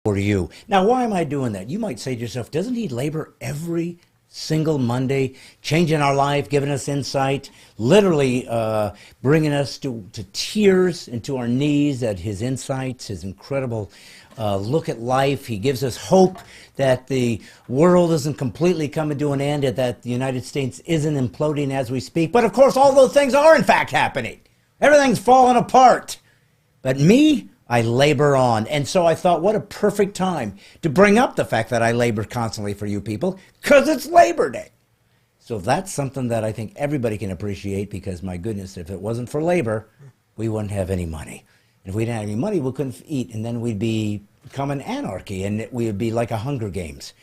for you. Now, why am I doing that? You might say to yourself, doesn't he labor every single Monday, changing our life, giving us insight, literally bringing us to tears and to our knees at his insights, his incredible look at life. He gives us hope that the world isn't completely coming to an end and that the United States isn't imploding as we speak. But of course, all those things are in fact happening. Everything's falling apart. But me, I labor on. And so I thought, what a perfect time to bring up the fact that I labor constantly for you people, because it's Labor Day. So that's something that I think everybody can appreciate, because my goodness, if it wasn't for labor, we wouldn't have any money. And if we didn't have any money, we couldn't eat, and then we'd become an anarchy, and we would be like a Hunger Games.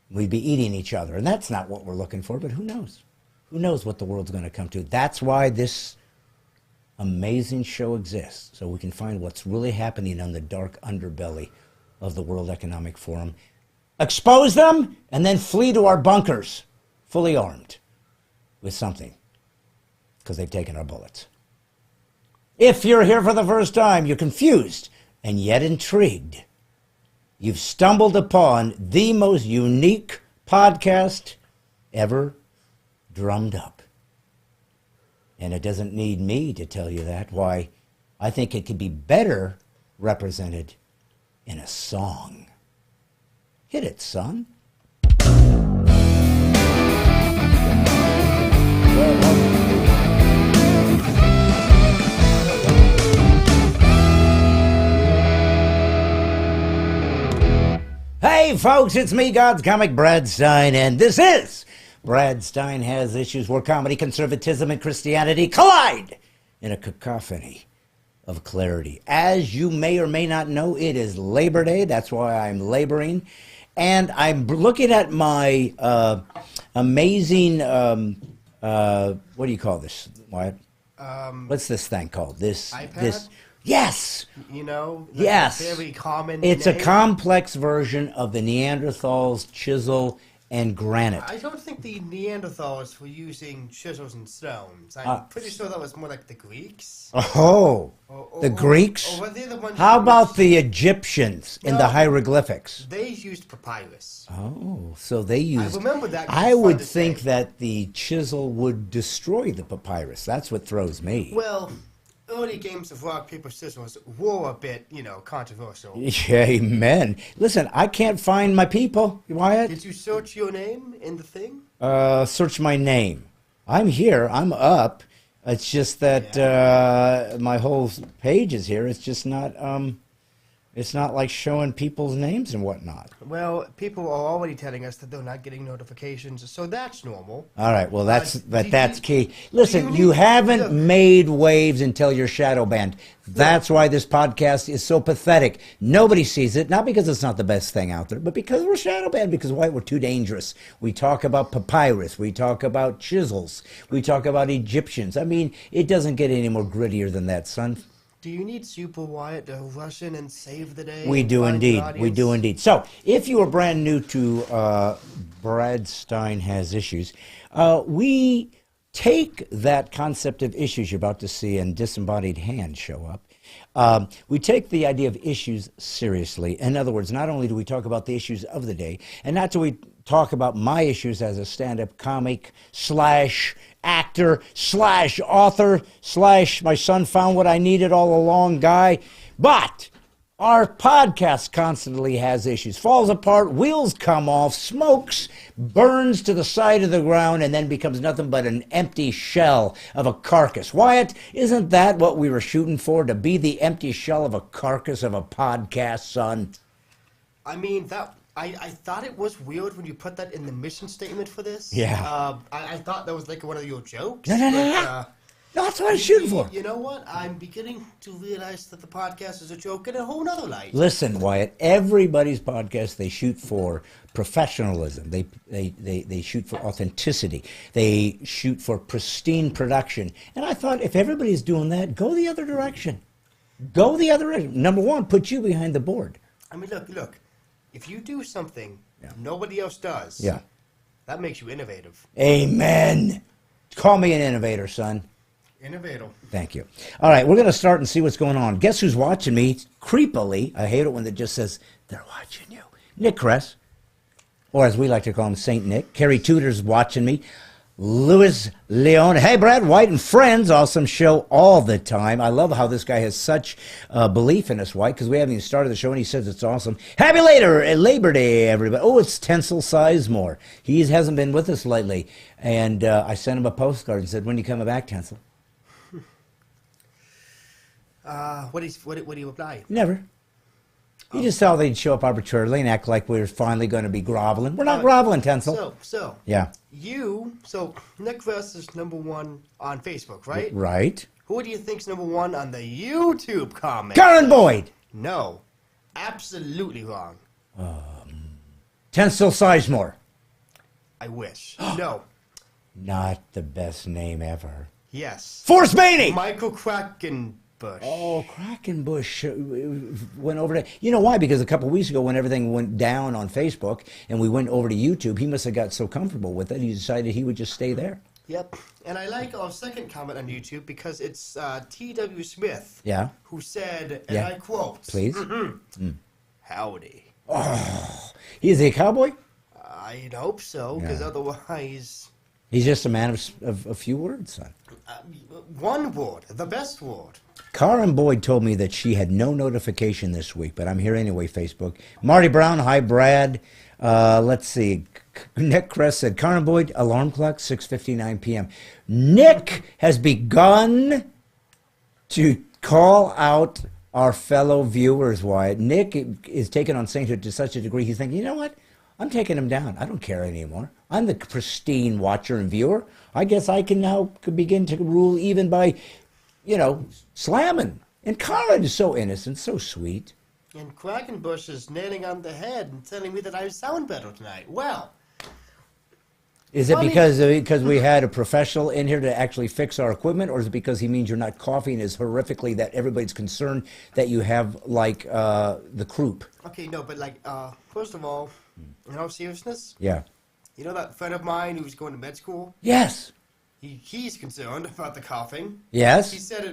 We'd be eating each other, and that's not what we're looking for, but who knows? Who knows what the world's going to come to? That's why this amazing show exists, so we can find what's really happening on the dark underbelly of the World Economic Forum, expose them, and then flee to our bunkers, fully armed with something, because they've taken our bullets. If you're here for the first time, you're confused and yet intrigued. You've stumbled upon the most unique podcast ever drummed up. And it doesn't need me to tell you that. Why, I think it could be better represented in a song. Hit it, son. Hey, folks, it's me, God's comic, Brad Stine, and this is Brad Stine Has Issues, where comedy, conservatism, and Christianity collide in a cacophony of clarity. As you may or may not know, it is Labor Day. That's why I'm laboring. And I'm looking at my amazing, what do you call this, Wyatt? What's this thing called? This iPad? Yes. You know? Yes. Very common It's name. a complex version of the Neanderthals, chisel, and granite. I don't think the Neanderthals were using chisels and stones. I'm pretty sure that was more like the Greeks. Oh, the Greeks? Or were they the ones How who about used- the Egyptians in the No. hieroglyphics? They used papyrus. Oh, so they used... I remember that 'cause I it's fun would to think say. that the chisel would destroy the papyrus. That's what throws me. Well, early games of rock, paper, scissors were a bit, controversial. Amen. Listen, I can't find my people, Wyatt. Did you search your name in the thing? Search my name. I'm here. I'm up. It's just that my whole page is here. It's just not. It's not like showing people's names and whatnot. Well, people are already telling us that they're not getting notifications, so that's normal. All right. Well, that's do key. Listen, you haven't made waves until you're shadow banned. That's why this podcast is so pathetic. Nobody sees it, not because it's not the best thing out there, but because we're shadow banned, because why? We're too dangerous. We talk about papyrus. We talk about chisels. We talk about Egyptians. I mean, it doesn't get any more grittier than that, son. Do you need Super Wyatt to rush in and save the day? We and do find indeed. your We audience? do indeed. So, if you are brand new to Brad Stine Has Issues, we take that concept of issues you're about to see and disembodied hand show up. We take the idea of issues seriously. In other words, not only do we talk about the issues of the day, and not do we talk about my issues as a stand-up comic / actor / author / my son found what I needed all along guy, but our podcast constantly has issues. Falls apart, wheels come off, smokes, burns to the side of the ground, and then becomes nothing but an empty shell of a carcass. Wyatt, isn't that what we were shooting for? To be the empty shell of a carcass of a podcast, son? I mean, I thought it was weird when you put that in the mission statement for this. Yeah. I thought that was like one of your jokes. No. but, No, that's what I was shooting for. You know what? I'm beginning to realize that the podcast is a joke in a whole nother light. Listen, Wyatt, everybody's podcast, they shoot for professionalism. They shoot for authenticity. They shoot for pristine production. And I thought, if everybody's doing that, go the other direction. Go the other direction. Number one, put you behind the board. I mean, look. If you do something nobody else does, that makes you innovative. Amen. Call me an innovator, son. Innovator. Thank you. All right, we're going to start and see what's going on. Guess who's watching me creepily? I hate it when it just says They're watching you. Nick Kress, or as we like to call him, Saint Nick. Carrie Tudor's watching me. Louis Leon. Hey, Brad White and friends. Awesome show all the time. I love how this guy has such belief in us, White, because we haven't even started the show, and he says it's awesome. Happy Labor Day, everybody. Oh, it's Tencel Sizemore. He hasn't been with us lately. And I sent him a postcard and said, when are you coming back, Tencel? What do you apply? Never. You just thought they'd show up arbitrarily and act like we were finally going to be groveling. We're not groveling, Tencel. So. Yeah. Nick Kress is #1 on Facebook, right? Right. Who do you think's #1 on the YouTube comment? Karen Boyd. No. Absolutely wrong. Tencel Sizemore. I wish. No. Not the best name ever. Yes. Force Bainey. Michael Quackenbush. Oh, Quackenbush went over to... You know why? Because a couple of weeks ago when everything went down on Facebook and we went over to YouTube, he must have got so comfortable with it, he decided he would just stay there. Yep. And I like our second comment on YouTube because it's T.W. Smith. Yeah. Who said, and I quote... Please? Howdy. Oh, is he a cowboy? I'd hope so, because otherwise... He's just a man of a few words, son. One word. The best word. Karen Boyd told me that she had no notification this week, but I'm here anyway, Facebook. Marty Brown, hi, Brad. Let's see. Nick Kress said, Karen Boyd, alarm clock, 6:59 p.m. Nick has begun to call out our fellow viewers, Wyatt. Nick is taken on sainthood to such a degree, he's thinking, you know what? I'm taking him down. I don't care anymore. I'm the pristine watcher and viewer. I guess I can now begin to rule even by, slamming. And Karen is so innocent, so sweet. And Quackenbush is nailing on the head and telling me that I sound better tonight. Well. Is it because we had a professional in here to actually fix our equipment, or is it because he means you're not coughing as horrifically that everybody's concerned that you have, the croup? Okay, no, but, first of all, in all seriousness? Yeah. You know that friend of mine who's going to med school? Yes. He's concerned about the coughing. Yes. He said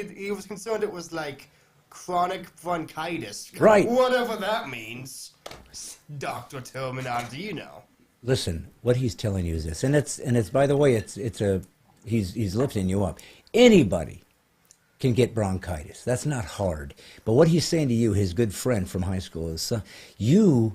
he was concerned it was like chronic bronchitis. Right. Whatever that means. Doctor terminology, Listen, what he's telling you is this, and it's by the way, he's lifting you up. Anybody can get bronchitis. That's not hard. But what he's saying to you, his good friend from high school, is your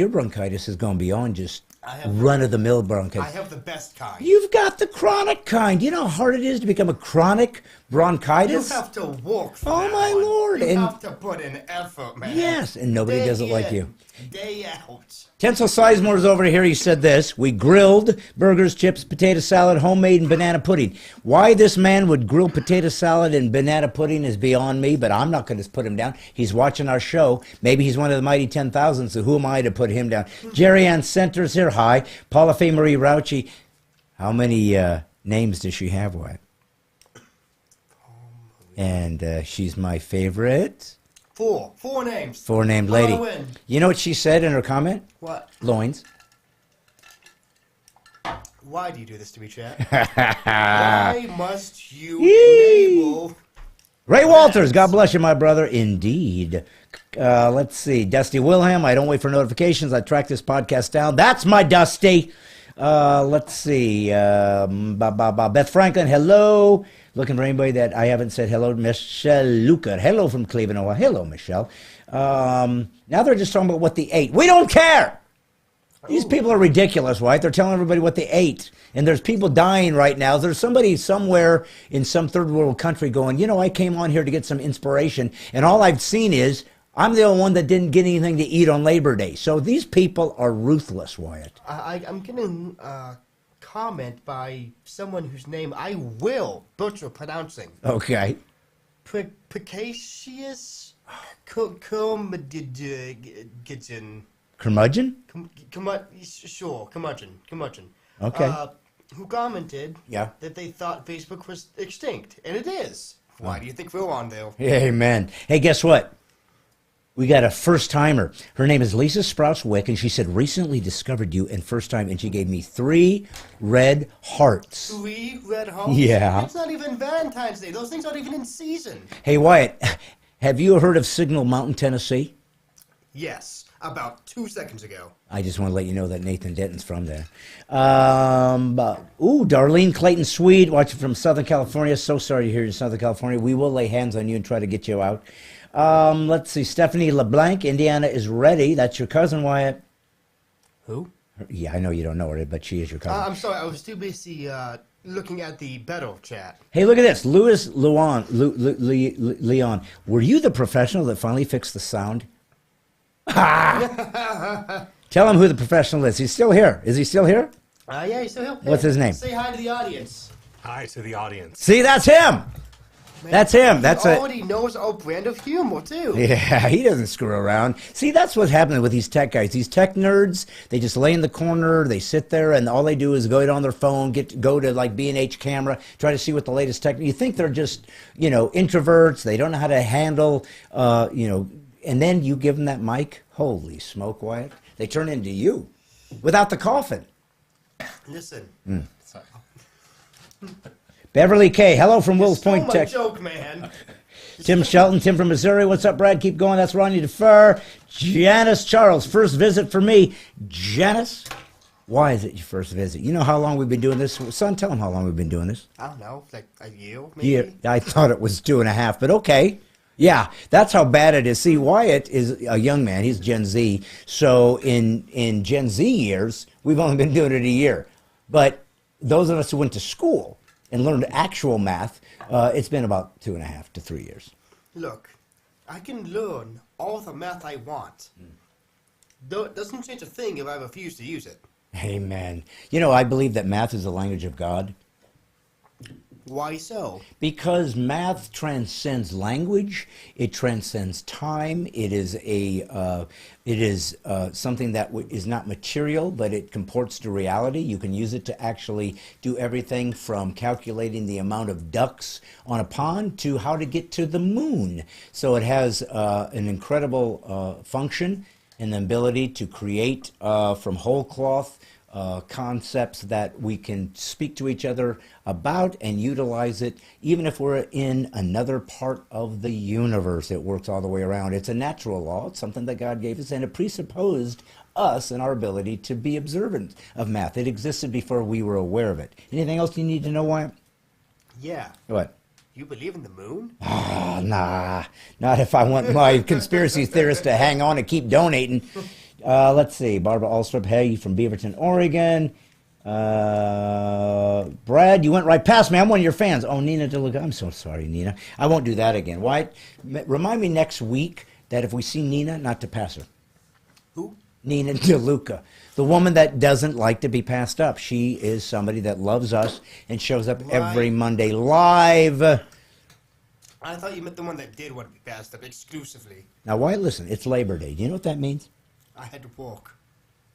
bronchitis has gone beyond just run-of-the-mill bronchitis. I have the best kind. You've got the chronic kind. You know how hard it is to become a chronic bronchitis? You have to work for Oh, my Lord. You have to put in effort, man. Yes, and nobody does it like you. Day out. Tencel Sizemore's over here. He said this. We grilled burgers, chips, potato salad, homemade, and banana pudding. Why this man would grill potato salad and banana pudding is beyond me, but I'm not going to put him down. He's watching our show. Maybe he's one of the mighty 10,000, so who am I to put him down? Jerry Ann Centers here. Hi. Paula Faye Marie Rauchi. How many names does she have, what? And she's my favorite. Four names. Four-named lady. You know what she said in her comment? What? Loins. Why do you do this to me, Chad? Why must you enable... Ray Walters, God bless you, my brother. Indeed. Let's see. Dusty Wilhelm, I don't wait for notifications. I track this podcast down. That's my Dusty. Let's see. Beth Franklin, hello. Looking for anybody that I haven't said hello. Michelle Luca, hello from Cleveland, Ohio. Hello, Michelle. Now they're just talking about what they ate. We don't care. These people are ridiculous, right? They're telling everybody what they ate. And there's people dying right now. There's somebody somewhere in some third world country going, I came on here to get some inspiration. And all I've seen is I'm the only one that didn't get anything to eat on Labor Day. So these people are ruthless, Wyatt. I'm getting a comment by someone whose name I will butcher pronouncing. Okay. Precacious curmudgeon. Curmudgeon? Sure, curmudgeon. Okay. Who commented that they thought Facebook was extinct. And it is. Why do you think we're on there? Amen. Hey, guess what? We got a first-timer. Her name is Lisa Sprouse-Wick, and she said, recently discovered you and first time, and she gave me 3 red hearts. 3 red hearts? Yeah. It's not even Valentine's Day. Those things aren't even in season. Hey, Wyatt, have you heard of Signal Mountain, Tennessee? Yes, about 2 seconds ago. I just want to let you know that Nathan Denton's from there. Darlene Clayton Swede, watching from Southern California. So sorry to hear you're in Southern California. We will lay hands on you and try to get you out. Let's see. Stephanie LeBlanc, Indiana is ready. That's your cousin, Wyatt. Who? Yeah, I know you don't know her, but she is your cousin. I'm sorry, I was too busy looking at the battle chat. Hey, look at this. Louis Leon. Were you the professional that finally fixed the sound? Ha! Tell him who the professional is. He's still here. Is he still here? Yeah, he's still here. What's his name? Say hi to the audience. Hi to the audience. See, that's him. Man, That's him. He already knows our brand of humor, too. Yeah, he doesn't screw around. See, that's what's happening with these tech guys. These tech nerds, they just lay in the corner, they sit there, and all they do is go on their phone, go to like B&H camera, try to see what the latest tech. You think they're just, introverts. They don't know how to handle, and then you give them that mic. Holy smoke, Wyatt. They turn into you without the coffin. Listen. Sorry. Beverly K. Hello from Wills Stole Point, my Texas. joke, man. Tim Shelton, Tim from Missouri. What's up, Brad? Keep going. That's Ronnie DeFur. Janice Charles, first visit for me. Janice, why is it your first visit? You know how long we've been doing this? Son, tell them how long we've been doing this. I don't know, like a year, maybe? Yeah, I thought it was 2.5, but okay. Yeah, that's how bad it is. See, Wyatt is a young man. He's Gen Z. So in Gen Z years, we've only been doing it a year. But those of us who went to school and learned actual math, it's been about 2.5 to 3 years. Look, I can learn all the math I want. It doesn't change a thing if I refuse to use it. Amen. I believe that math is the language of God. Why so? Because math transcends language, it transcends time. It is something that is not material, but it comports to reality. You can use it to actually do everything from calculating the amount of ducks on a pond to how to get to the moon. So it has an incredible function and the ability to create from whole cloth concepts that we can speak to each other about and utilize it, even if we're in another part of the universe. It works all the way around. It's a natural law. It's something that God gave us, and it presupposed us and our ability to be observant of math. It existed before we were aware of it. Anything else you need to know, Wyatt? Yeah. What? You believe in the moon? Nah. Not if I want my conspiracy theorists to hang on and keep donating. Let's see. Barbara Alstrup, hey, from Beaverton, Oregon. Brad, you went right past me. I'm one of your fans. Oh, Nina DeLuca. I'm so sorry, Nina. I won't do that again. Why? Remind me next week that if we see Nina, not to pass her. Who? Nina DeLuca, the woman that doesn't like to be passed up. She is somebody that loves us and shows up every Monday live. I thought you meant the one that did want to be passed up exclusively. Now, why? Listen, it's Labor Day. Do you know what that means? I had to walk.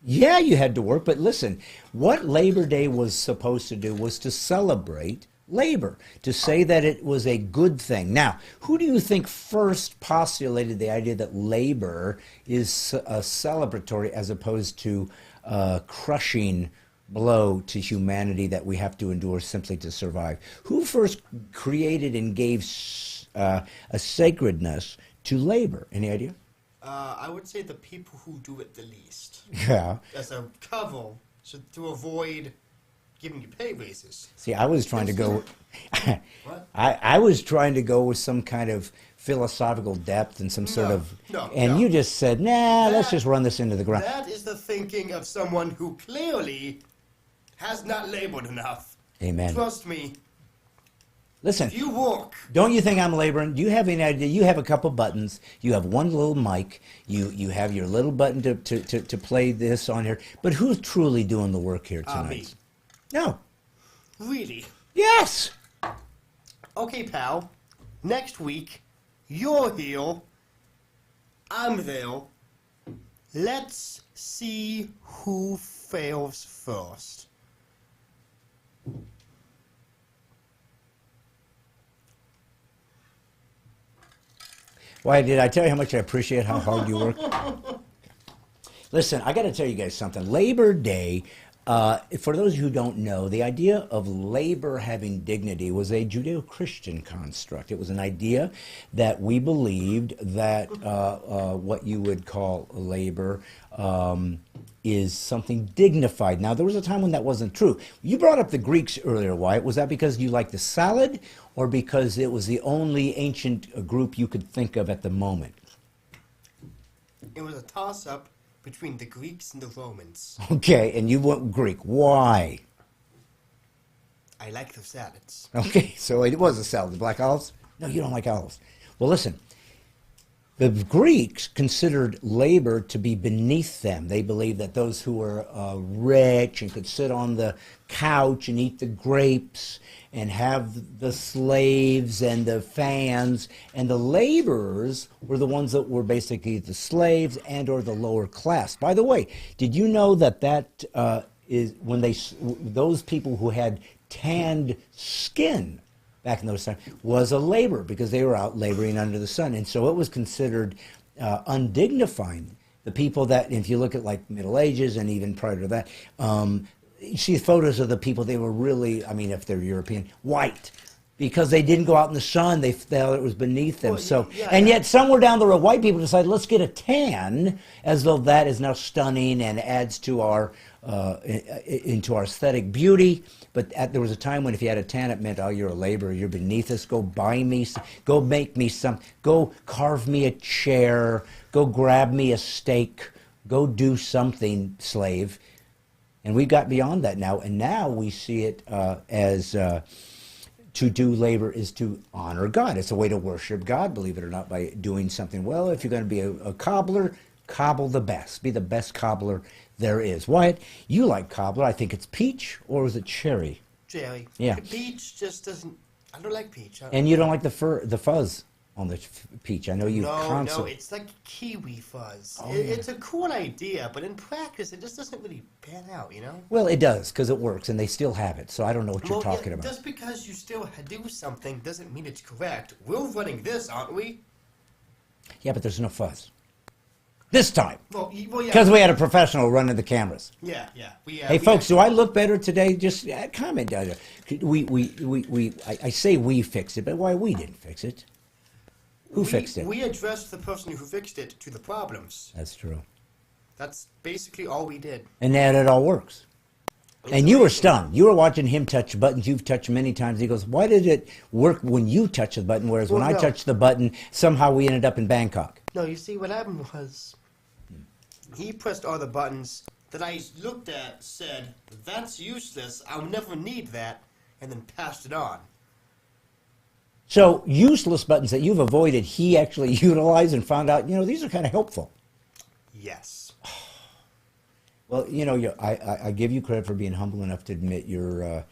Yeah, you had to work, but listen, what Labor Day was supposed to do was to celebrate labor, to say that it was a good thing. Now, who do you think first postulated the idea that labor is celebratory as opposed to a crushing blow to humanity that we have to endure simply to survive? Who first created and gave a sacredness to labor? Any idea? I would say the people who do it the least. Yeah. As a cover, so to avoid giving you pay raises. See, I was trying to go. What? I was trying to go with some kind of philosophical depth and some sort of. And you just said, nah, let's just run this into the ground. That is the thinking of someone who clearly has not labored enough. Amen. Trust me. Listen, If you work. don't you think I'm laboring? Do you have any idea? You have a couple buttons. You have one little mic. You have your little button to play this on here. But who's truly doing the work here tonight? Me. No. Really? Yes. Okay, pal. Next week, you're here. I'm there. Let's see who fails first. Why did I tell you how much I appreciate how hard you work? Listen, I got to tell you guys something. Labor Day For those who don't know, the idea of labor having dignity was a Judeo-Christian construct. It was an idea that we believed that what you would call labor is something dignified. Now, there was a time when that wasn't true. You brought up the Greeks earlier, Wyatt. Was that because you liked the salad or because it was the only ancient group you could think of at the moment? It was a toss-up between the Greeks and the Romans. Okay, and you went Greek. Why? I like the salads. Okay, so it was a salad. The black olives? No, you don't like olives. Well, listen. The Greeks considered labor to be beneath them. They believed that those who were rich and could sit on the couch and eat the grapes and have the slaves and the fans, and the laborers were the ones that were basically the slaves and or the lower class. By the way, did you know that is when those people who had tanned skin back in those times was a labor because they were out laboring under the sun, and so it was considered undignifying. The people that, if you look at like Middle Ages and even prior to that, you see photos of the people, they were really, I mean, if they're European, white, because they didn't go out in the sun. They felt it was beneath them. Well, Yet somewhere down the road, white people decided, let's get a tan, as though that is now stunning and adds to our into our aesthetic beauty. But there was a time when if you had a tan, it meant, oh, you're a laborer, you're beneath us. Go buy me, go make me some, go carve me a chair, go grab me a steak, go do something, slave. And we got beyond that now, and now we see it as to do labor is to honor God. It's a way to worship God, believe it or not, by doing something. Well, if you're going to be a cobbler, cobble the best. Be the best cobbler there is. Wyatt, you like cobbler. I think it's peach, or is it cherry? Cherry. Yeah. Peach just doesn't... I don't like peach. And you don't like the fuzz on the peach. I know you No, it's like kiwi fuzz. Oh, It's a cool idea, but in practice, it just doesn't really pan out, you know? Well, it does, because it works, and they still have it, so I don't know what you're talking about. Just because you still do something doesn't mean it's correct. We're running this, aren't we? Yeah, but there's no fuzz. This time. Well, yeah. Because we had a professional running the cameras. Yeah. Hey, folks, do I look better today? Just comment down there. I say we fixed it, but why we didn't fix it? Who fixed it? We addressed the person who fixed it to the problems. That's true. That's basically all we did. And then it all works. And you were stunned. You were watching him touch buttons you've touched many times. He goes, why did it work when you touch the button, whereas when I touched the button, somehow we ended up in Bangkok? No, you see, what happened was he pressed all the buttons that I looked at, said, that's useless, I'll never need that, and then passed it on. So useless buttons that you've avoided, he actually utilized and found out, these are kind of helpful. Yes. Well, I give you credit for being humble enough to admit your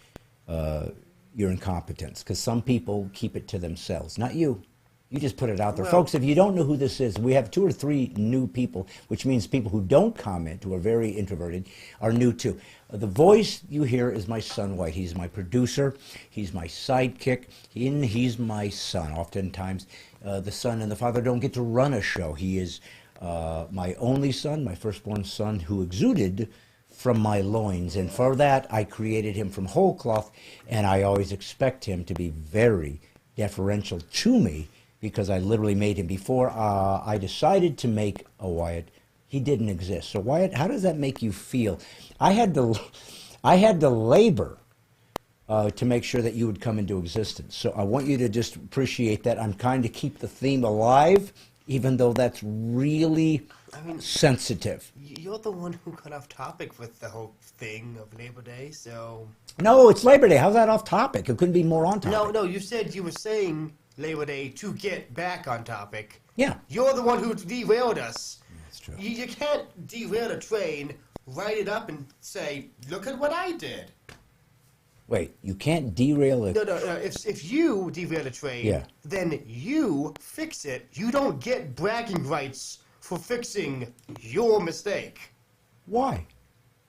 incompetence, because some people keep it to themselves, not you. You just put it out there. Well, folks, if you don't know who this is, we have 2 or 3 new people, which means people who don't comment, who are very introverted, are new too. The voice you hear is my son, White. He's my producer. He's my sidekick. He's my son. Oftentimes, the son and the father don't get to run a show. He is my only son, my firstborn son, who exuded from my loins. And for that, I created him from whole cloth, and I always expect him to be very deferential to me, because I literally made him before I decided to make a Wyatt. He didn't exist. So Wyatt, how does that make you feel? I had to labor to make sure that you would come into existence. So I want you to just appreciate that. I'm trying to keep the theme alive, even though that's really sensitive. You're the one who got off topic with the whole thing of Labor Day, so... No, it's Labor Day. How's that off topic? It couldn't be more on topic. No, you said you were saying Labor Day to get back on topic. Yeah. You're the one who derailed us. That's true. You can't derail a train, write it up, and say, look at what I did. Wait, you can't derail it. No. If you derail a train, then you fix it. You don't get bragging rights for fixing your mistake. Why?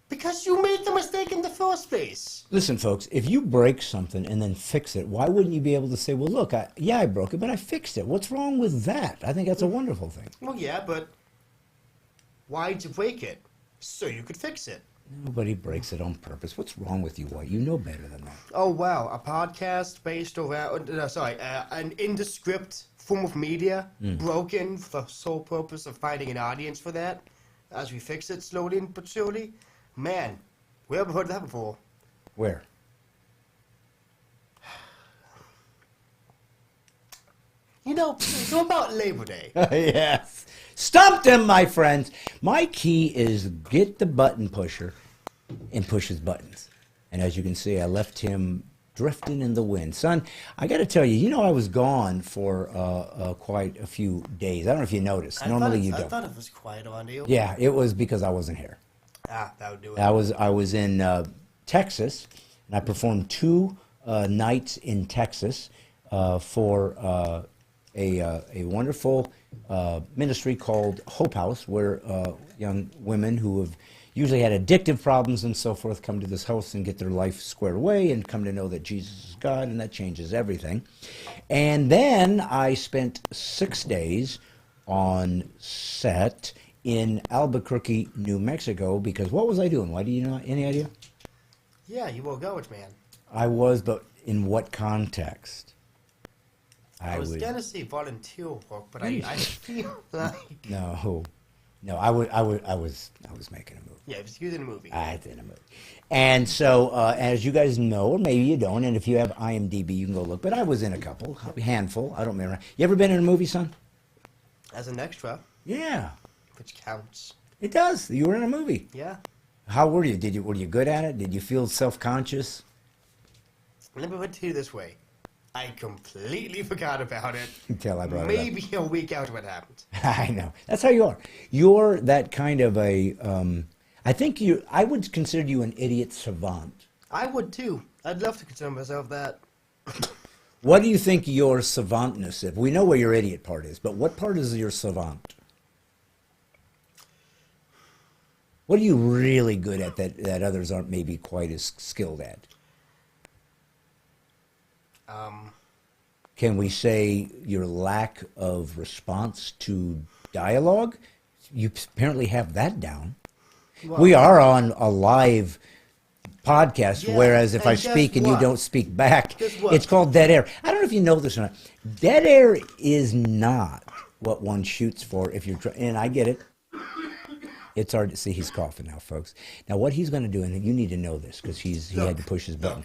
Because you made the mistake in the first place. Listen, folks, if you break something and then fix it, why wouldn't you be able to say, well, look, I broke it, but I fixed it. What's wrong with that? I think that's a wonderful thing. Well, yeah, but why'd you break it? So you could fix it. Nobody breaks it on purpose. What's wrong with you, White? You know better than that. Oh, wow. A podcast based around, an indescript form of media broken for the sole purpose of finding an audience for that as we fix it slowly but surely. Man, we haven't heard that before. Where? You know, so about Labor Day. Yes. Stumped him, my friends. My key is get the button pusher and push his buttons. And as you can see, I left him drifting in the wind. Son, I got to tell you, you know I was gone for quite a few days. I don't know if you noticed. Normally you don't. I thought it was quiet on you. Yeah, it was because I wasn't here. Ah, that would do it. I was in Texas, and I performed 2 nights in Texas for a wonderful ministry called Hope House, where young women who have usually had addictive problems and so forth come to this house and get their life squared away and come to know that Jesus is God, and that changes everything. And then I spent 6 days on set in Albuquerque, New Mexico, because what was I doing? Why do you know? Any idea? Yeah, you were a garbage man. I was, but in what context? I was gonna say volunteer work, but I feel like No, I was making a movie. yeah, he was in a movie. I was in a movie, and so as you guys know, or maybe you don't, and if you have IMDb, you can go look. But I was in a couple, a handful. I don't remember. You ever been in a movie, son? As an extra, Yeah, which counts. it does. You were in a movie. Yeah. How were you? Were you good at it? Did you feel self-conscious? Let me put it to you this way. I completely forgot about it. Until I brought it up. Maybe a week after what happened. I know. That's how you are. You're that kind of a. I think you. I would consider you an idiot savant. I would too. I'd love to consider myself that. What do you think your savantness is? We know where your idiot part is, but what part is your savant? What are you really good at that others aren't maybe quite as skilled at? Can we say your lack of response to dialogue? You apparently have that down. Well, We are on a live podcast, Yeah, whereas if and I guess speak and you what? don't speak back, Guess what? it's called dead air. I don't know if you know this or not. Dead air is not what one shoots for if you're and I get it. It's hard to see. He's coughing now, folks. Now, what he's going to do, and you need to know this because he had to push his button.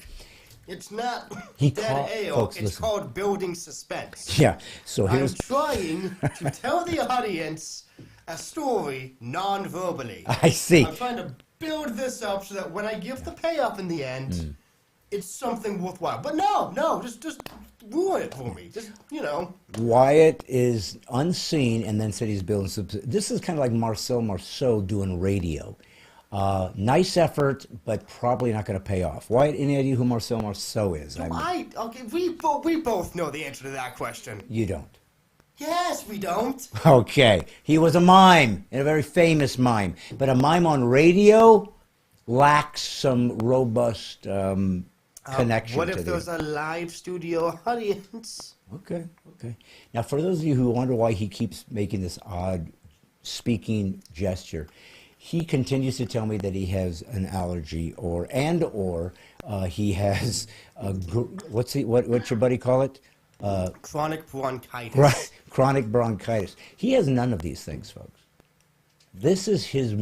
It's not He dead called- air. folks, It's listen. called building suspense. Yeah. So I'm here's. trying to tell the audience a story non-verbally. I see. I'm trying to build this up so that when I give the payoff in the end, it's something worthwhile. But no, just ruin it for me. Just, Wyatt is unseen and then said he's building. This is kind of like Marcel Marceau doing radio. Nice effort, but probably not going to pay off. Wyatt, any idea who Marcel Marceau is? We both know the answer to that question. You don't. Yes, we don't. Okay. He was a mime, and a very famous mime. But a mime on radio lacks some robust connection What to if the... there's a live studio audience? Okay. Now, for those of you who wonder why he keeps making this odd speaking gesture, he continues to tell me that he has an allergy, or he has what's your buddy call it? Chronic bronchitis. Chronic bronchitis. He has none of these things, folks. This is his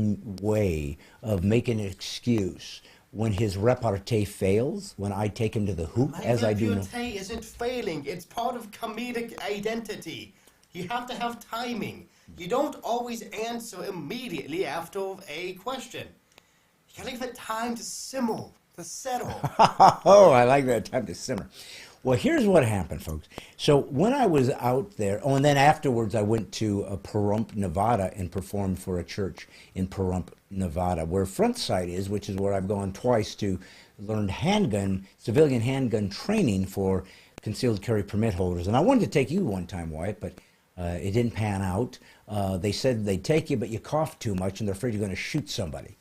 way of making an excuse when his repartee fails, when I take him to the hoop, as I do now. My repartee isn't failing. It's part of comedic identity. You have to have timing. You don't always answer immediately after a question. You gotta give it time to simmer, to settle. Oh, I like that, time to simmer. Well, here's what happened, folks. So when I was out there, and then afterwards I went to Pahrump, Nevada, and performed for a church in Pahrump, Nevada, where Frontside is, which is where I've gone twice to learn civilian handgun training for concealed carry permit holders. And I wanted to take you one time, Wyatt, but it didn't pan out. They said they'd take you, but you coughed too much, and they're afraid you're going to shoot somebody.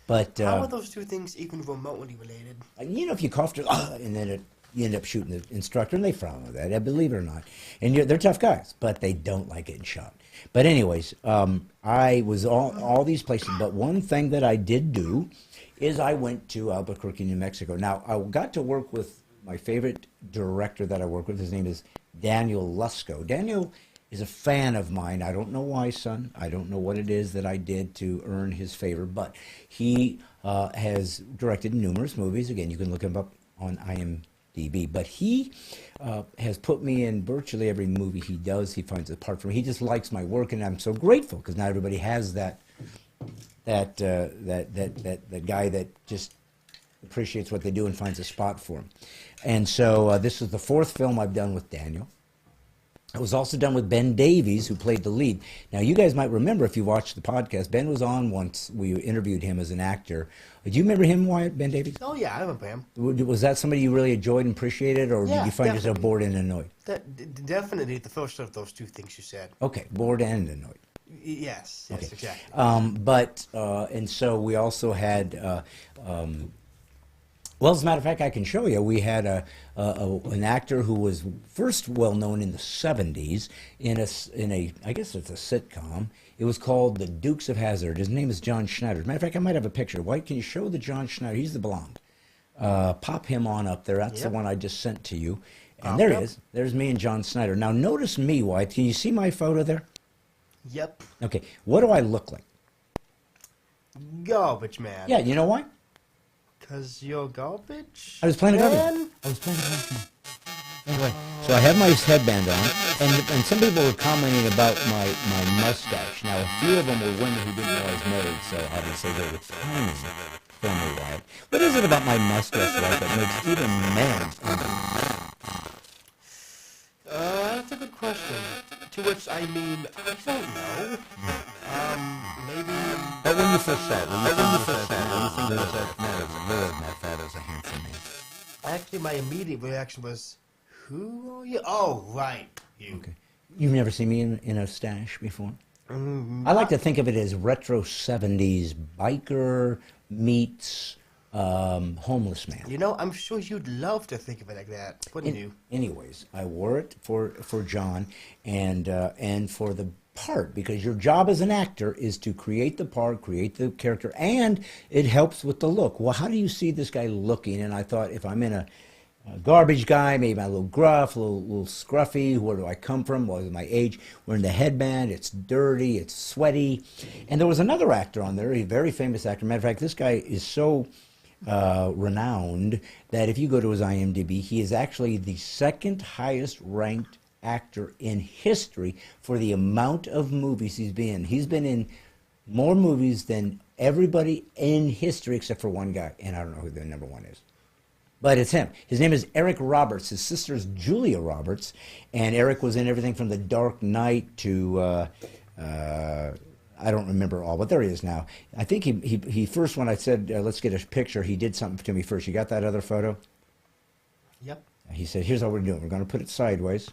But How are those two things even remotely related? if you coughed, and then you end up shooting the instructor, and they frown with that, believe it or not. And they're tough guys, but they don't like getting shot. But anyways, I was all these places, but one thing that I did do is I went to Albuquerque, New Mexico. Now, I got to work with my favorite director that I work with. His name is Daniel Lusko. Daniel is a fan of mine. I don't know why, son. I don't know what it is that I did to earn his favor, but he has directed numerous movies. Again, you can look him up on IMDb. But he has put me in virtually every movie he does. He finds a part for me. He just likes my work, and I'm so grateful because not everybody has that guy that just appreciates what they do and finds a spot for him. And so this is the fourth film I've done with Daniel. It was also done with Ben Davies, who played the lead. Now, you guys might remember if you watched the podcast, Ben was on once. We interviewed him as an actor. Do you remember him, Wyatt, Ben Davies? Oh, yeah, I remember him. Was that somebody you really enjoyed and appreciated, or Yeah, did you find yourself definitely. bored and annoyed? Definitely the first of those two things you said. Okay, bored and annoyed. Yes, Okay. exactly. And so we also had, well, as a matter of fact, I can show you. We had an actor who was first well known in the '70s in a I guess it's a sitcom. It was called The Dukes of Hazzard. His name is John Schneider. As a matter of fact, I might have a picture. White, can you show the John Schneider? He's the blonde. Pop him on up there. That's the Yep. one I just sent to you. And Pop there up. he is. There's me and John Schneider. Now notice me, White. Can you see my photo there? Yep. Okay. What do I look like? Garbage man. Yeah, you know why? Because you're garbage? I was playing a garbage. man? I was playing a garbage man. Anyway, so I have my headband on, and some people were commenting about my mustache. Now, a few of them were women who didn't know I was married, so obviously they were pining for me, Wyatt. What is it about my mustache, Wyatt, that makes even men That's a good question. To which I mean, I don't know. Maybe. But when you first said, when you first said, when you think that is a handsome man. Actually, my immediate reaction was, who are you? Oh, right. You. Okay. You've never seen me in a stash before? Mm, I like to think of it as retro 70s biker meets homeless man. You know, I'm sure you'd love to think of it like that, wouldn't you? Anyways, I wore it for John and for the part, because your job as an actor is to create the part, create the character, and it helps with the look. Well, how do you see this guy looking? And I thought, if I'm in a garbage guy, maybe I'm a little gruff, a little scruffy. Where do I come from? What is my age? Wearing the headband. It's dirty. It's sweaty. And there was another actor on there, a very famous actor. Matter of fact, this guy is so renowned that if you go to his IMDb, he is actually the second highest ranked actor in history for the amount of movies he's been in. He's been in more movies than everybody in history except for one guy, and I don't know who the number one is. But it's him. His name is Eric Roberts. His sister is Julia Roberts, and Eric was in everything from The Dark Knight to I don't remember all, but there he is now. I think he first, when I said let's get a picture, he did something to me first. You got that other photo? Yep. He said, "Here's how we're doing. We're going to put it sideways,"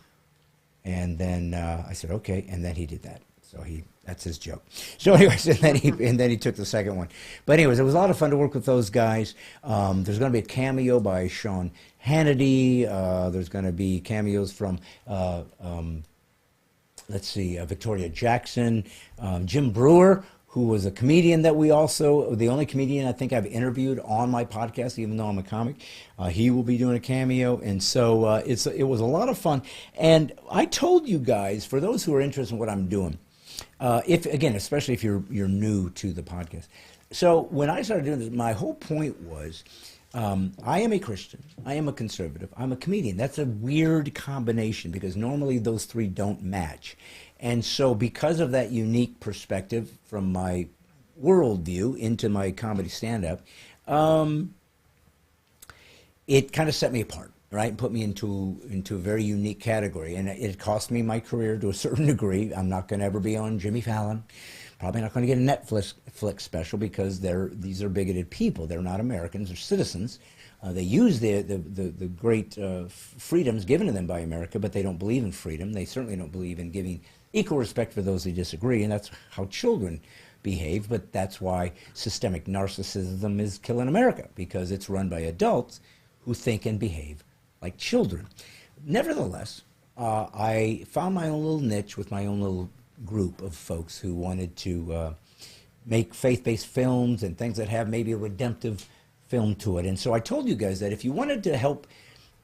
and then I said, "Okay," and then he did that. So that's his joke. So anyways, and then he took the second one. But anyways, it was a lot of fun to work with those guys. There's going to be a cameo by Sean Hannity. There's going to be cameos from let's see, Victoria Jackson, Jim Brewer, who was a comedian that we also, the only comedian I think I've interviewed on my podcast, even though I'm a comic. He will be doing a cameo, and so it was a lot of fun. And I told you guys, for those who are interested in what I'm doing, especially if you're new to the podcast. So when I started doing this, my whole point was, I am a Christian, I am a conservative, I'm a comedian. That's a weird combination because normally those three don't match. And so because of that unique perspective from my worldview into my comedy stand-up, it kind of set me apart, right? And put me into a very unique category. And it cost me my career to a certain degree. I'm not going to ever be on Jimmy Fallon. Probably not going to get a Netflix special because these are bigoted people. They're not Americans. They're citizens. They use the great freedoms given to them by America, but they don't believe in freedom. They certainly don't believe in giving equal respect for those who disagree, and that's how children behave. But that's why systemic narcissism is killing America, because it's run by adults who think and behave like children. Nevertheless, I found my own little niche with my own little group of folks who wanted to make faith-based films and things that have maybe a redemptive film to it. And so I told you guys that if you wanted to help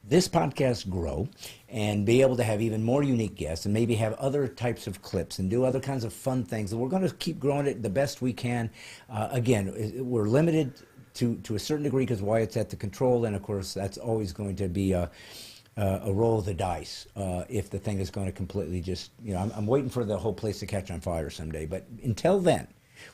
this podcast grow and be able to have even more unique guests and maybe have other types of clips and do other kinds of fun things, and we're going to keep growing it the best we can. Again, we're limited to a certain degree because Wyatt's at the control, and of course that's always going to be a roll of the dice if the thing is going to completely just, I'm waiting for the whole place to catch on fire someday. But until then,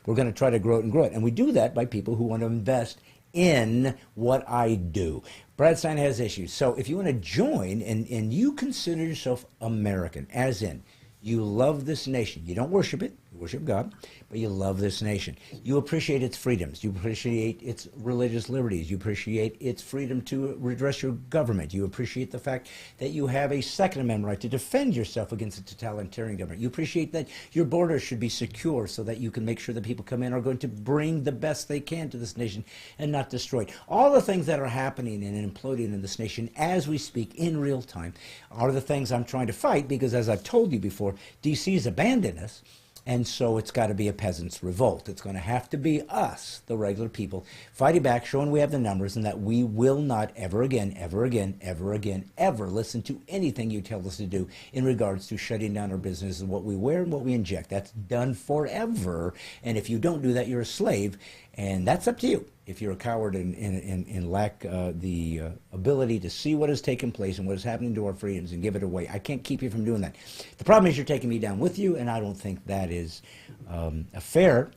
we're going to try to grow it and grow it. And we do that by people who want to invest in what I do. Brad Stine Has Issues. So if you want to join and you consider yourself American, as in you love this nation. You don't worship it. You worship God, but you love this nation. You appreciate its freedoms. You appreciate its religious liberties. You appreciate its freedom to redress your government. You appreciate the fact that you have a Second Amendment right to defend yourself against a totalitarian government. You appreciate that your borders should be secure so that you can make sure that people come in are going to bring the best they can to this nation and not destroy it. All the things that are happening and imploding in this nation as we speak in real time are the things I'm trying to fight because, as I've told you before, DC's abandoned us. And so it's got to be a peasants' revolt. It's going to have to be us, the regular people, fighting back, showing we have the numbers, and that we will not ever again, ever again, ever again, ever listen to anything you tell us to do in regards to shutting down our business and what we wear and what we inject. That's done forever. And if you don't do that, you're a slave. And that's up to you. If you're a coward and lack the ability to see what has taken place and what is happening to our freedoms and give it away, I can't keep you from doing that. The problem is you're taking me down with you, and I don't think that is a fair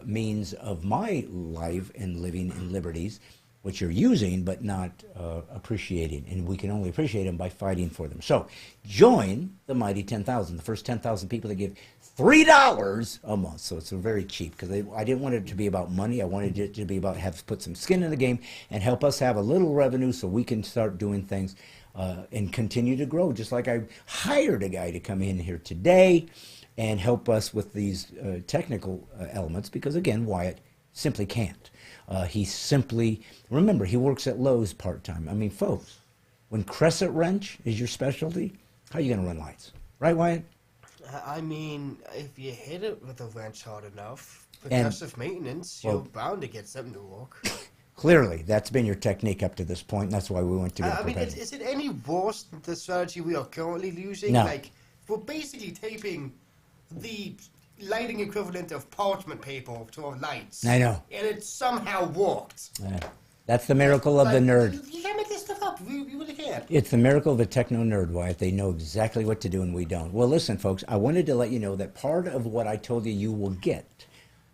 means of my life and living in liberties, which you're using but not appreciating. And we can only appreciate them by fighting for them. So join the mighty 10,000, the first 10,000 people that give $3 a month. So it's very cheap because I didn't want it to be about money. I wanted it to be about put some skin in the game and help us have a little revenue so we can start doing things and continue to grow. Just like I hired a guy to come in here today and help us with these technical elements because, again, Wyatt simply can't. He simply, remember, he works at Lowe's part-time. I mean, folks, when crescent wrench is your specialty, how are you going to run lights? Right, Wyatt? I mean, if you hit it with a wrench hard enough, because of maintenance, you're bound to get something to work. Clearly, that's been your technique up to this point. And that's why we went to get I mean, is it any worse than the strategy we are currently using? No. Like, we're basically taping the lighting equivalent of parchment paper to our lights. I know. And it somehow worked. That's the miracle of the nerd. You can't make this stuff up. You really can't. It's the miracle of the techno nerd, Wyatt. They know exactly what to do and we don't. Well, listen, folks, I wanted to let you know that part of what I told you you will get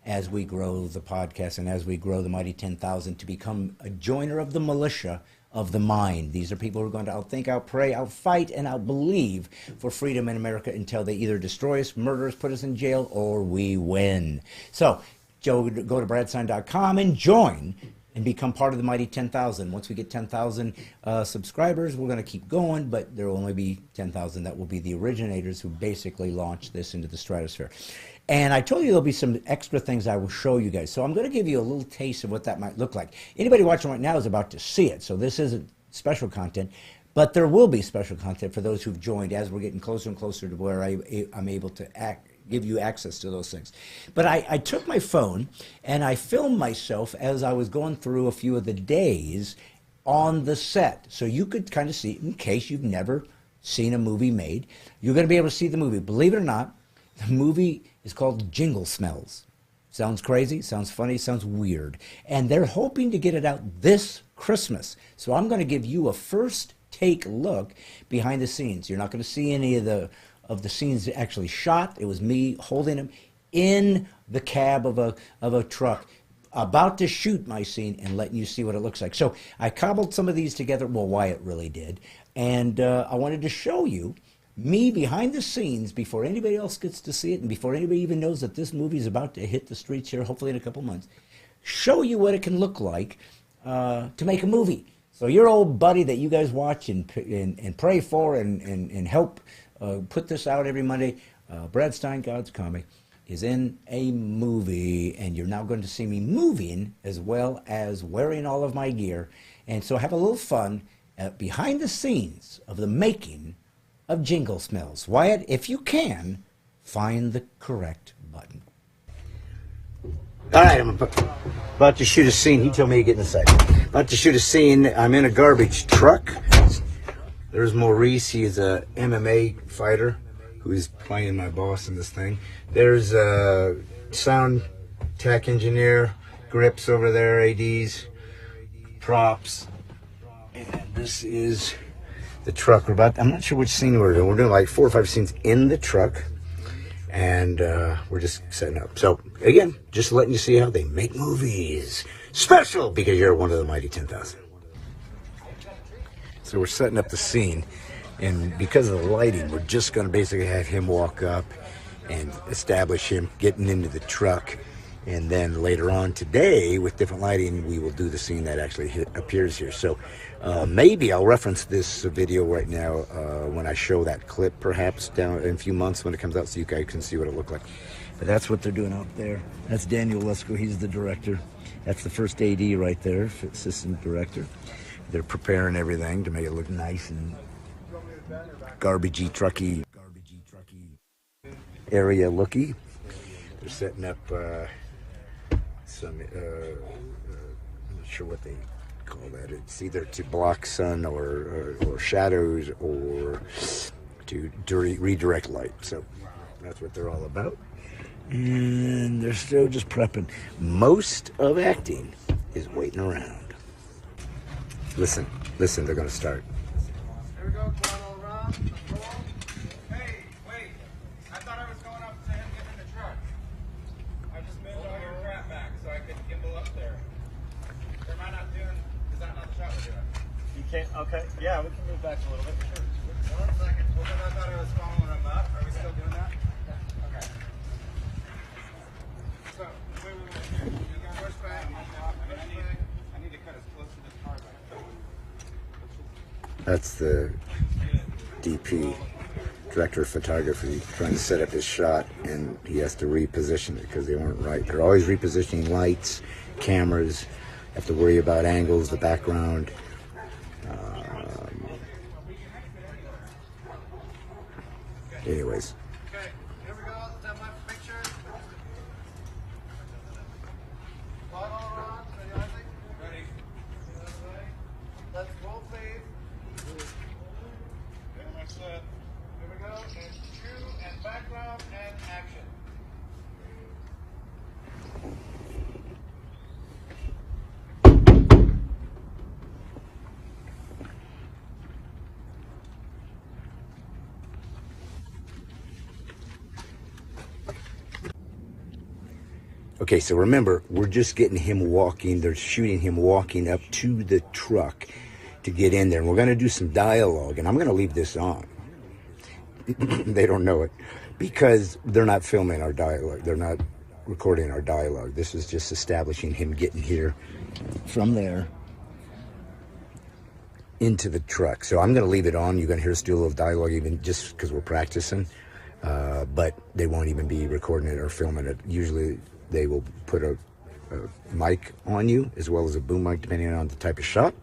as we grow the podcast and as we grow the mighty 10,000 to become a joiner of the militia of the mind. These are people who are going to outthink, outpray, outfight, and outbelieve for freedom in America until they either destroy us, murder us, put us in jail, or we win. So go to bradstein.com and join and become part of the mighty 10,000. Once we get 10,000 subscribers, we're going to keep going, but there will only be 10,000 that will be the originators who basically launched this into the stratosphere. And I told you there'll be some extra things I will show you guys. So I'm going to give you a little taste of what that might look like. Anybody watching right now is about to see it, so this isn't special content, but there will be special content for those who've joined as we're getting closer and closer to where I'm able to give you access to those things. But I took my phone and I filmed myself as I was going through a few of the days on the set. So you could kind of see, in case you've never seen a movie made, you're going to be able to see the movie. Believe it or not, the movie is called Jingle Smells. Sounds crazy, sounds funny, sounds weird. And they're hoping to get it out this Christmas. So I'm going to give you a first take look behind the scenes. You're not going to see any of the scenes actually shot. It was me holding them in the cab of a truck, about to shoot my scene and letting you see what it looks like. So I cobbled some of these together. Well, Wyatt really did. And I wanted to show you me behind the scenes before anybody else gets to see it and before anybody even knows that this movie is about to hit the streets here, hopefully in a couple months. Show you what it can look like to make a movie. So your old buddy that you guys watch and pray for and help put this out every Monday, Brad Stine, God's Comic, is in a movie, and you're now going to see me moving as well as wearing all of my gear. And so have a little fun behind the scenes of the making of Jingle Smells. Wyatt, if you can, find the correct button. All right, I'm about to shoot a scene. He told me to get inside. About to shoot a scene. I'm in a garbage truck. There's Maurice. He is a MMA fighter who's playing my boss in this thing. There's a sound tech engineer, grips over there, ADs, props. And this is the truck. I'm not sure which scene we're doing. We're doing like 4 or 5 scenes in the truck. And we're just setting up. So, again, just letting you see how they make movies. Special, because you're one of the mighty 10,000. So we're setting up the scene. And because of the lighting, we're just going to basically have him walk up and establish him getting into the truck. And then later on today, with different lighting, we will do the scene that actually appears here. So maybe I'll reference this video right now when I show that clip, perhaps down in a few months when it comes out, so you guys can see what it looked like. But that's what they're doing out there. That's Daniel Lesko. He's the director. That's the first AD right there, assistant director. They're preparing everything to make it look nice and garbagey, trucky area looky. They're setting up some, I'm not sure what they call that. It's either to block sun or shadows or to redirect light. So that's what they're all about. And they're still just prepping. Most of acting is waiting around. Listen, they're going to start. Here we go, Colonel Ron. Hey, wait. I thought I was going up to him getting in the truck. I just moved all your crap back so I could gimbal up there. Or am I not doing, is that not the shot we're doing? You can't, okay. Yeah, we can move back a little bit. Sure. 1 second. Well, then I thought I was following him up. Are we still doing that? Okay. So, wait. You got push back. I need to cut as close to this car as I can. That's the DP, director of photography, trying to set up his shot, and he has to reposition it because they weren't right. They're always repositioning lights, cameras, have to worry about angles, the background. Anyways. Okay, here we go. Let's have my picture. Spot all around. Ready, Isaac? Ready. Let's roll fade. Okay, next set. Here we go. And cue and background and action. Okay, so remember, we're just getting him walking. They're shooting him walking up to the truck to get in there. And we're going to do some dialogue, and I'm going to leave this on. They don't know it because they're not filming our dialogue. They're not recording our dialogue. This is just establishing him getting here from there into the truck. So I'm going to leave it on. You're going to hear us do a little dialogue even just because we're practicing. But they won't even be recording it or filming it. Usually they will put a mic on you as well as a boom mic depending on the type of shot.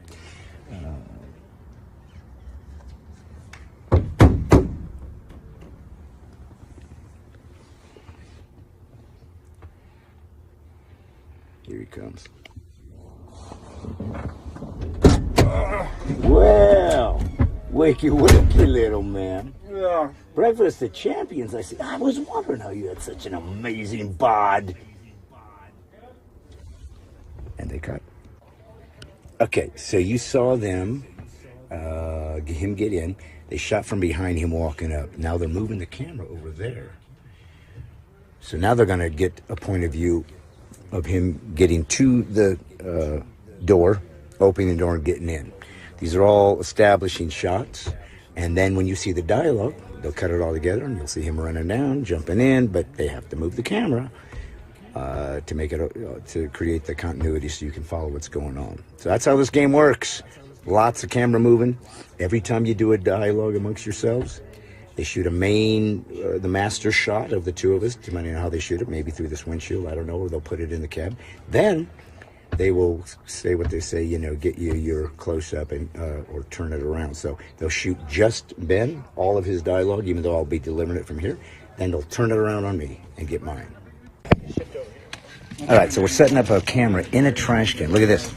Here he comes. Well, wakey, little man. Yeah. Breakfast of Champions. I said, I was wondering how you had such an amazing bod. And they cut. Okay, so you saw them, him get in. They shot from behind him walking up. Now they're moving the camera over there. So now they're going to get a point of view of him getting to the door, opening the door and getting in. These are all establishing shots. And then when you see the dialogue, they'll cut it all together and you'll see him running down, jumping in, but they have to move the camera to make it, to create the continuity so you can follow what's going on. So that's how this game works. Lots of camera moving. Every time you do a dialogue amongst yourselves, they shoot a the master shot of the two of us, depending on how they shoot it, maybe through this windshield, I don't know, or they'll put it in the cab. Then they will say what they say, get you your close-up and or turn it around. So they'll shoot just Ben, all of his dialogue, even though I'll be delivering it from here. Then they'll turn it around on me and get mine. All right, so we're setting up a camera in a trash can. Look at this.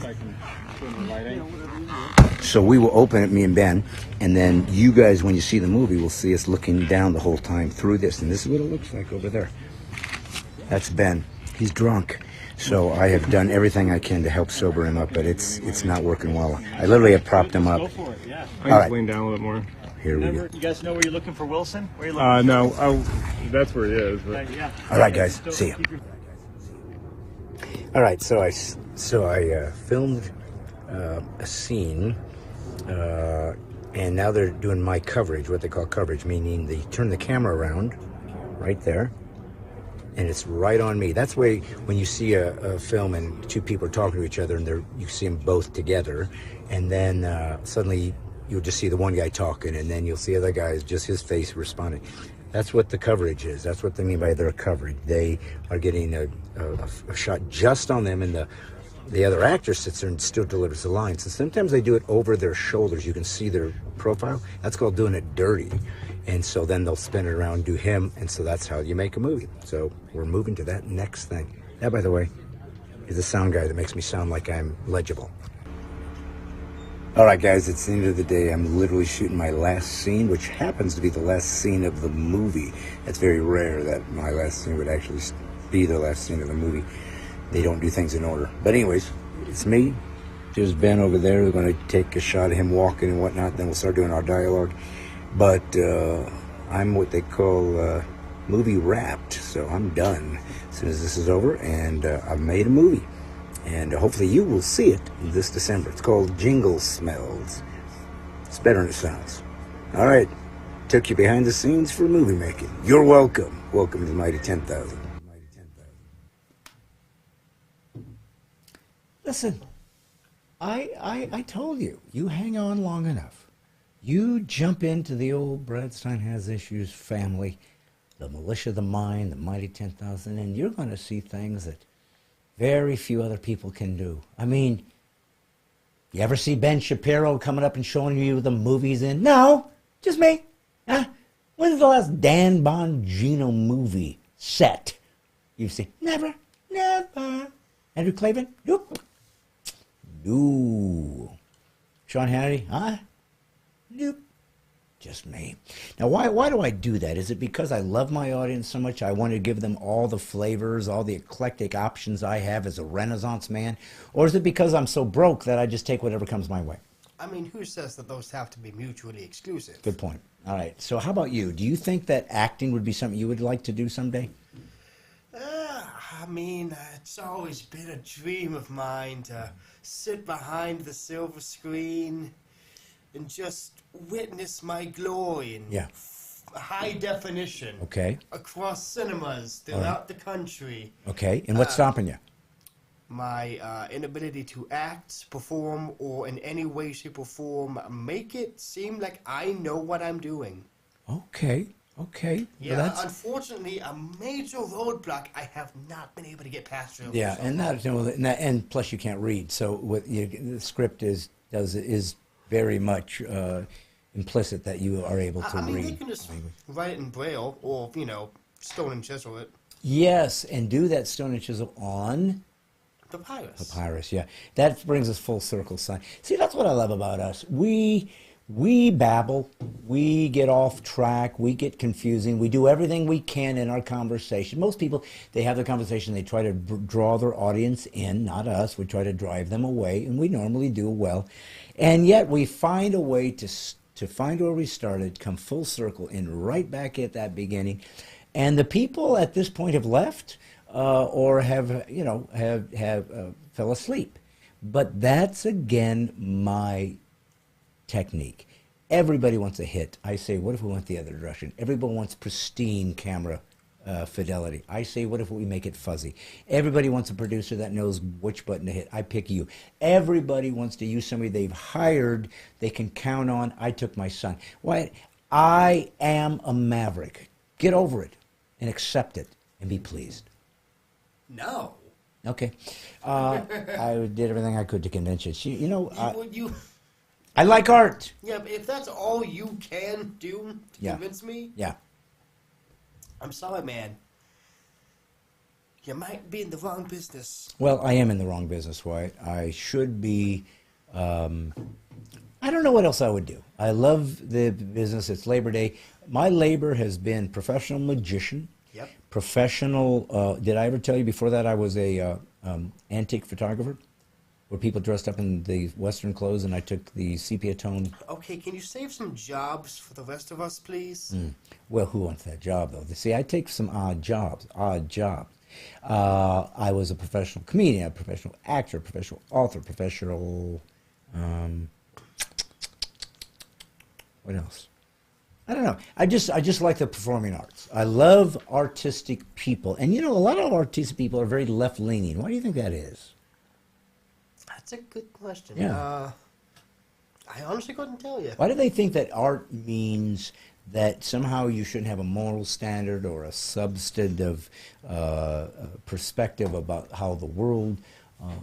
So we will open it, me and Ben, and then you guys, when you see the movie, will see us looking down the whole time through this. And this is what it looks like over there. That's Ben. He's drunk. So I have done everything I can to help sober him up, but it's not working well. I literally have propped him up. Go for it, yeah. I just lean down a little bit more. Here we go. You guys know where you're looking for Wilson? Where you looking No, that's where he is. But. yeah. All right, guys. See ya. All right, so I filmed a scene, and now they're doing my coverage, what they call coverage, meaning they turn the camera around right there, and it's right on me. That's why when you see a film and two people are talking to each other, and you see them both together, and then suddenly you'll just see the one guy talking, and then you'll see other guys, just his face responding. That's what the coverage is. That's what they mean by their coverage. They are getting a shot just on them, and the other actor sits there and still delivers the lines. So sometimes they do it over their shoulders. You can see their profile. That's called doing it dirty. And so then they'll spin it around and do him, and so that's how you make a movie. So we're moving to that next thing. That, by the way, is the sound guy that makes me sound like I'm legible. All right, guys, it's the end of the day. I'm literally shooting my last scene, which happens to be the last scene of the movie. It's very rare that my last scene would actually be the last scene of the movie. They don't do things in order. But anyways, it's me. There's Ben over there. We're going to take a shot of him walking and whatnot. Then we'll start doing our dialogue. But I'm what they call movie wrapped. So I'm done as soon as this is over. And I've made a movie. And hopefully you will see it this December. It's called Jingle Smells. It's better than it sounds. All right. Took you behind the scenes for movie making. You're welcome. Welcome to the Mighty 10,000. Listen, I told you, you hang on long enough. You jump into the old Stine Has Issues family, the militia of the mind, the Mighty 10,000, and you're going to see things that very few other people can do. I mean, you ever see Ben Shapiro coming up and showing you the movies in? No, just me. Huh? When's the last Dan Bongino movie set you've seen? Never. Andrew Clavin? Nope. No. Sean Hannity? Huh? Nope. Just me. Now, why do I do that? Is it because I love my audience so much? I want to give them all the flavors, all the eclectic options I have as a Renaissance man? Or is it because I'm so broke that I just take whatever comes my way? I mean, who says that those have to be mutually exclusive? Good point. All right. So how about you? Do you think that acting would be something you would like to do someday? I mean, it's always been a dream of mine to sit behind the silver screen and just witness my glory in high definition. Okay. Across cinemas throughout the country. Okay. And what's stopping you? My inability to act, perform, or in any way, shape, or form make it seem like I know what I'm doing. Okay. Yeah, well, unfortunately, a major roadblock I have not been able to get past. Yeah, and plus you can't read. So what the script is very much implicit that you are able to read. I mean, you can just write it in Braille or, stone and chisel it. Yes, and do that stone and chisel on papyrus. Yeah, that brings us full circle, son. See, that's what I love about us. We babble, we get off track, we get confusing, we do everything we can in our conversation. Most people, they have the conversation, they try to draw their audience in, not us. We try to drive them away, and we normally do well. And yet we find a way to find where we started, come full circle, and right back at that beginning. And the people at this point have left or have fell asleep. But that's, again, my technique. Everybody wants a hit. I say, what if we went the other direction? Everybody wants pristine camera fidelity. I say, what if we make it fuzzy? Everybody wants a producer that knows which button to hit. I pick you. Everybody wants to use somebody they've hired, they can count on. I took my son. Why? I am a maverick. Get over it and accept it and be pleased. No. Okay. I did everything I could to convince you. I like art. Yeah, but if that's all you can do to convince me, yeah, I'm sorry, man. You might be in the wrong business. Well, I am in the wrong business, Wyatt. I should be. I don't know what else I would do. I love the business. It's Labor Day. My labor has been professional magician. Yep. Professional. Did I ever tell you before that I was a antique photographer, where people dressed up in the Western clothes, and I took the sepia tone. Okay, can you save some jobs for the rest of us, please? Well, who wants that job though? See, I take some odd jobs. I was a professional comedian, a professional actor, professional author, professional. What else? I don't know. I just like the performing arts. I love artistic people, and you know, a lot of artistic people are very left-leaning. Why do you think that is? That's a good question. Yeah. I honestly couldn't tell you. Why do they think that art means that somehow you shouldn't have a moral standard or a substantive perspective about how the world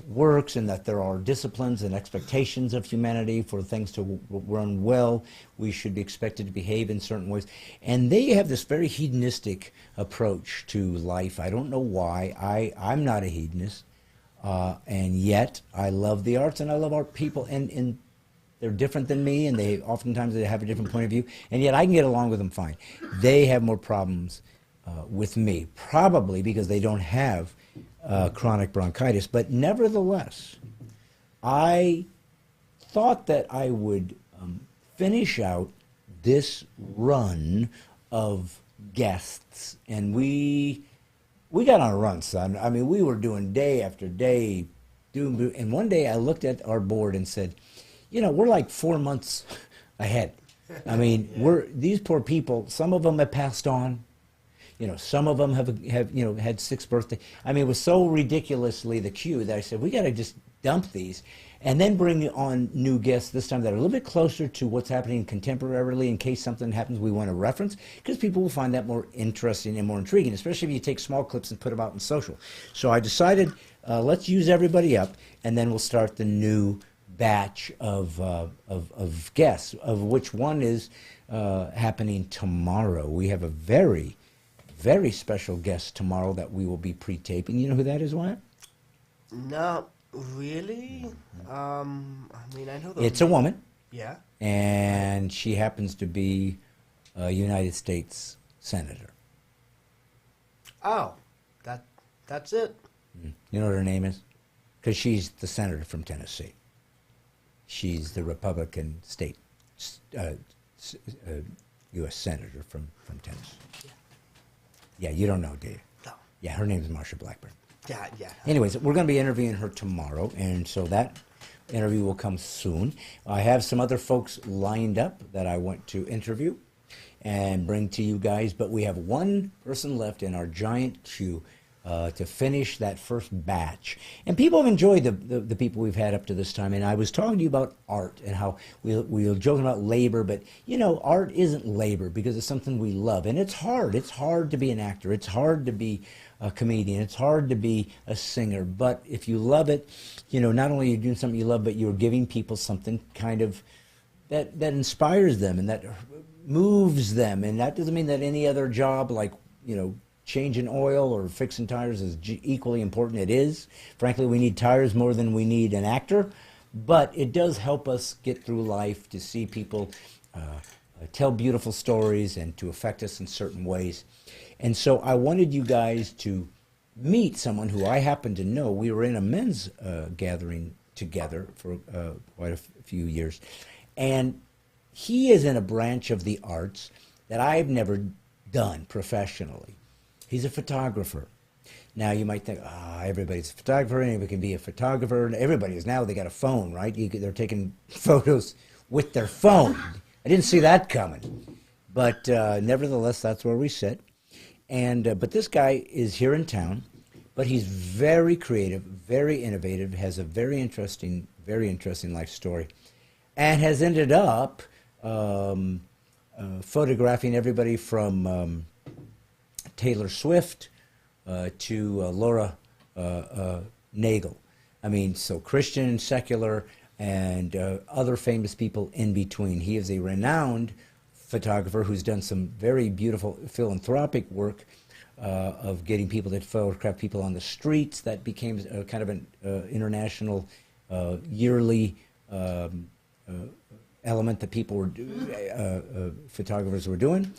works, and that there are disciplines and expectations of humanity for things to run well? We should be expected to behave in certain ways. And they have this very hedonistic approach to life. I don't know why. I'm not a hedonist. And yet I love the arts, and I love art people, and they're different than me, and oftentimes they have a different point of view, and yet I can get along with them fine. They have more problems with me, probably because they don't have chronic bronchitis, but nevertheless, I thought that I would finish out this run of guests, and we got on a run, son. I mean, we were doing day after day, and one day I looked at our board and said, you know, we're like 4 months ahead. I mean, these poor people, some of them have passed on. You know, some of them have had 6th birthday. I mean, it was so ridiculously the queue that I said, we got to just dump these and then bring on new guests this time that are a little bit closer to what's happening contemporarily, in case something happens we want to reference, because people will find that more interesting and more intriguing, especially if you take small clips and put them out in social. So I decided, let's use everybody up, and then we'll start the new batch of guests, of which one is happening tomorrow. We have a very, very special guest tomorrow that we will be pre-taping. You know who that is, Wyatt? Not really. I mean, I know the. It's a woman, Yeah. and she happens to be a United States Senator. Oh, that's it. You know what her name is? Because she's the senator from Tennessee. She's the Republican state U.S. Senator from Tennessee. Yeah, you don't know, do you? No. Yeah, her name is Marsha Blackburn. Yeah. Anyways, we're going to be interviewing her tomorrow, and so that interview will come soon. I have some other folks lined up that I want to interview and bring to you guys, but we have one person left in our giant queue to finish that first batch. And people have enjoyed the people we've had up to this time. And I was talking to you about art and how we were joking about labor, but you know, art isn't labor because it's something we love. And it's hard. It's hard to be an actor. It's hard to be a comedian. It's hard to be a singer. But if you love it, you know, not only are you doing something you love, but you're giving people something kind of that inspires them and that moves them. And that doesn't mean that any other job, like, you know, changing oil or fixing tires is equally important. It is. Frankly, we need tires more than we need an actor, but it does help us get through life, to see people tell beautiful stories and to affect us in certain ways. And so I wanted you guys to meet someone who I happen to know. We were in a men's gathering together for quite a few years, and he is in a branch of the arts that I've never done professionally. He's a photographer. Now you might think, everybody's a photographer, anybody can be a photographer, and everybody is now. They got a phone, right? They're taking photos with their phone. I didn't see that coming. But nevertheless, that's where we sit. And but this guy is here in town, but he's very creative, very innovative, has a very interesting life story, and has ended up photographing everybody from Taylor Swift to Laura Nagel. I mean, so Christian, secular, and other famous people in between. He is a renowned photographer who's done some very beautiful philanthropic work of getting people to photograph people on the streets. That became kind of an international yearly element that people were photographers were doing.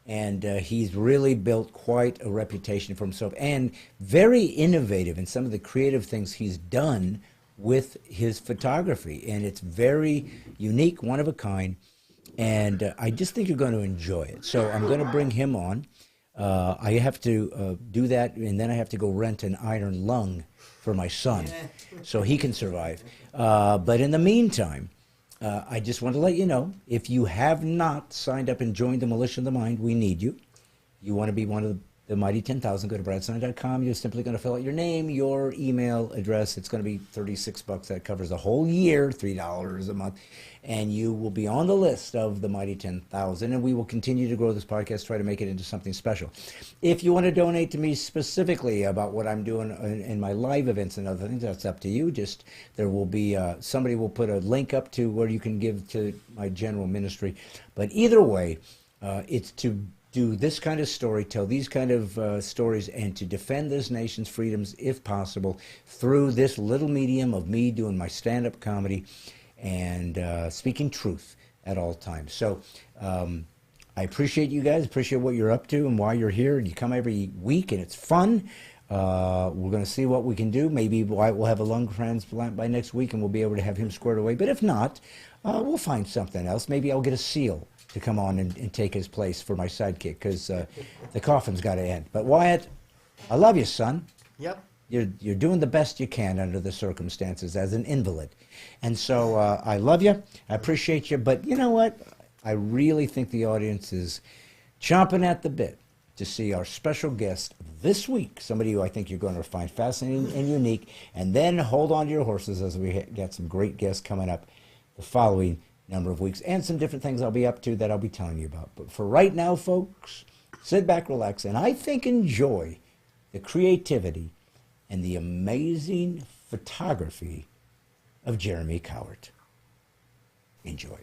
And he's really built quite a reputation for himself, and very innovative in some of the creative things he's done with his photography. And it's very unique, one of a kind, and I just think you're going to enjoy it. So I'm going to bring him on. I have to do that, and then I have to go rent an iron lung for my son so he can survive. But in the meantime, I just want to let you know, if you have not signed up and joined the Militia of the Mind, we need you. You want to be one of the mighty 10,000, go to bradstine.com. You're simply going to fill out your name, your email address. It's going to be $36. That covers the whole year, $3 a month. And you will be on the list of the mighty 10,000. And we will continue to grow this podcast, try to make it into something special. If you want to donate to me specifically about what I'm doing in my live events and other things, that's up to you. Just there will be, somebody will put a link up to where you can give to my general ministry. But either way, it's to do this kind of story, tell these kind of stories, and to defend this nation's freedoms, if possible, through this little medium of me doing my stand-up comedy and speaking truth at all times. So I appreciate you guys, appreciate what you're up to and why you're here. You come every week, and it's fun. We're going to see what we can do. Maybe we'll have a lung transplant by next week, and we'll be able to have him squared away. But if not, we'll find something else. Maybe I'll get a SEAL to come on and take his place for my sidekick, because the coffin's got to end. But Wyatt, I love you, son. Yep. You're doing the best you can under the circumstances as an invalid. And so I love you. I appreciate you. But you know what? I really think the audience is chomping at the bit to see our special guest this week, somebody who I think you're going to find fascinating and unique. And then hold on to your horses, as we get some great guests coming up the following number of weeks, and some different things I'll be up to that I'll be telling you about. But for right now, folks, sit back, relax, and I think enjoy the creativity and the amazing photography of Jeremy Cowert. Enjoy.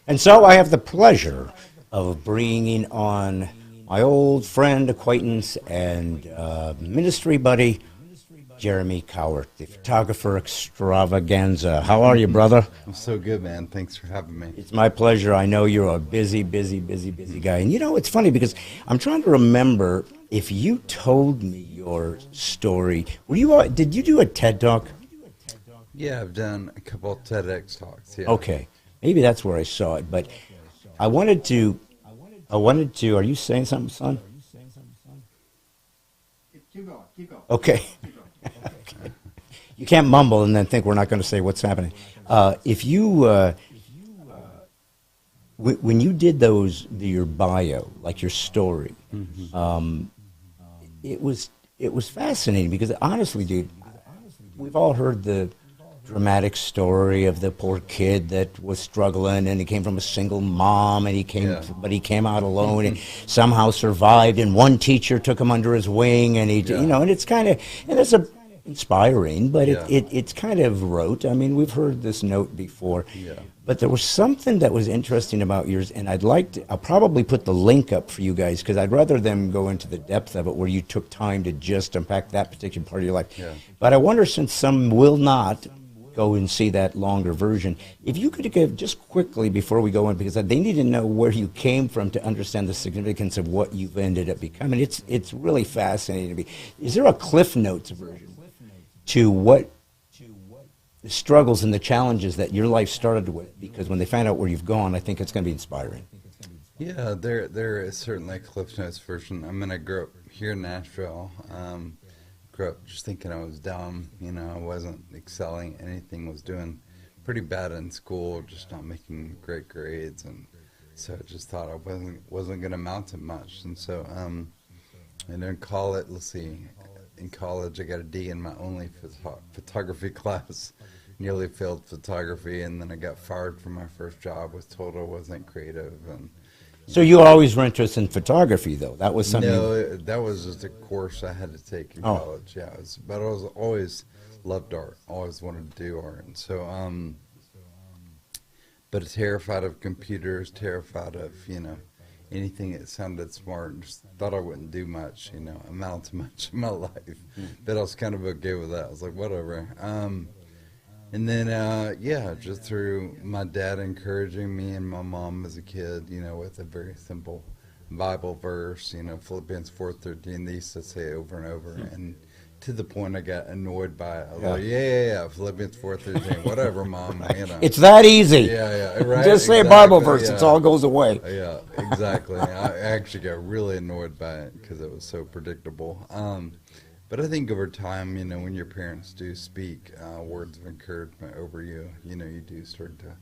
And so I have the pleasure of bringing on my old friend, acquaintance, and ministry buddy, Jeremy Cowert, the photographer extravaganza. How are you, brother? I'm so good, man. Thanks for having me. It's my pleasure. I know you're a busy guy. And you know, it's funny because I'm trying to remember if you told me your story. Did you do a TED Talk? Yeah, I've done a couple of TEDx talks. Yeah. Okay. Maybe that's where I saw it. But I wanted to, are you saying something, son? Keep going. Okay. Okay. You can't mumble and then think we're not going to say what's happening. If you, when you did your bio, like your story, it was fascinating because honestly, dude, we've all heard the dramatic story of the poor kid that was struggling, and he came from a single mom, and but he came out alone and somehow survived, and one teacher took him under his wing, and and it's kind of, and it's inspiring, but it's kind of rote. I mean, we've heard this note before, but there was something that was interesting about yours, and I'll probably put the link up for you guys, because I'd rather them go into the depth of it where you took time to just unpack that particular part of your life. But I wonder, since some will not go and see that longer version, if you could give just quickly before we go in, because they need to know where you came from to understand the significance of what you've ended up becoming. It's really fascinating to me. Is there a Cliff Notes version to what the struggles and the challenges that your life started with? Because when they find out where you've gone, I think it's going to be inspiring. Yeah, there is certainly a Cliff Notes version. I grew up here in Nashville. Grew up just thinking I was dumb, I wasn't excelling at anything, was doing pretty bad in school, just not making great grades, and so I just thought I wasn't going to amount to much. And so, and then in college I got a D in my only photography class, nearly failed photography, and then I got fired from my first job, was told I wasn't creative. And so you always were interested in photography, though? That was something? No, that was just a course I had to take in college. Yeah, but I was always loved art. Always wanted to do art, and so but terrified of computers, terrified of anything that sounded smart. Just thought I wouldn't do much, amount to much in my life. But I was kind of okay with that. I was like, whatever. And then, just through my dad encouraging me and my mom as a kid, with a very simple Bible verse, Philippians 4:13, they used to say it over and over. And to the point I got annoyed by it. I was like, yeah, Philippians 4:13, whatever, Mom. It's that easy. Yeah, right. Just say exactly, a Bible verse, it all goes away. Yeah, exactly. I actually got really annoyed by it because it was so predictable. But I think over time, when your parents do speak words of encouragement over you, you do start to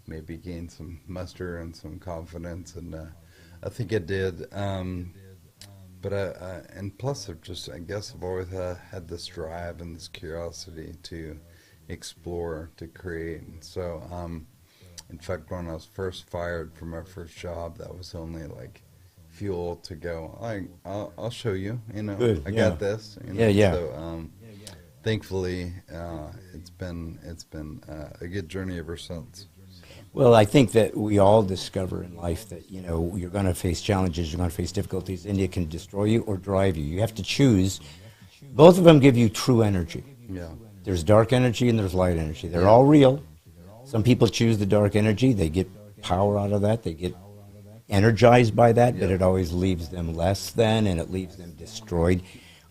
maybe gain some muster and some confidence, and I think I did. But and plus, I guess I've always had this drive and this curiosity to explore, to create. And so, in fact, when I was first fired from my first job, that was only like fuel to go. I'll show you. Good, I got this. Yeah. So, thankfully, it's been a good journey ever since. Well, I think that we all discover in life that, you're going to face challenges, you're going to face difficulties, and it can destroy you or drive you. You have to choose. Both of them give you true energy. Yeah. There's dark energy and there's light energy. They're all real. Some people choose the dark energy. They get power out of that. They get energized by that, but it always leaves them less than, and it leaves them destroyed.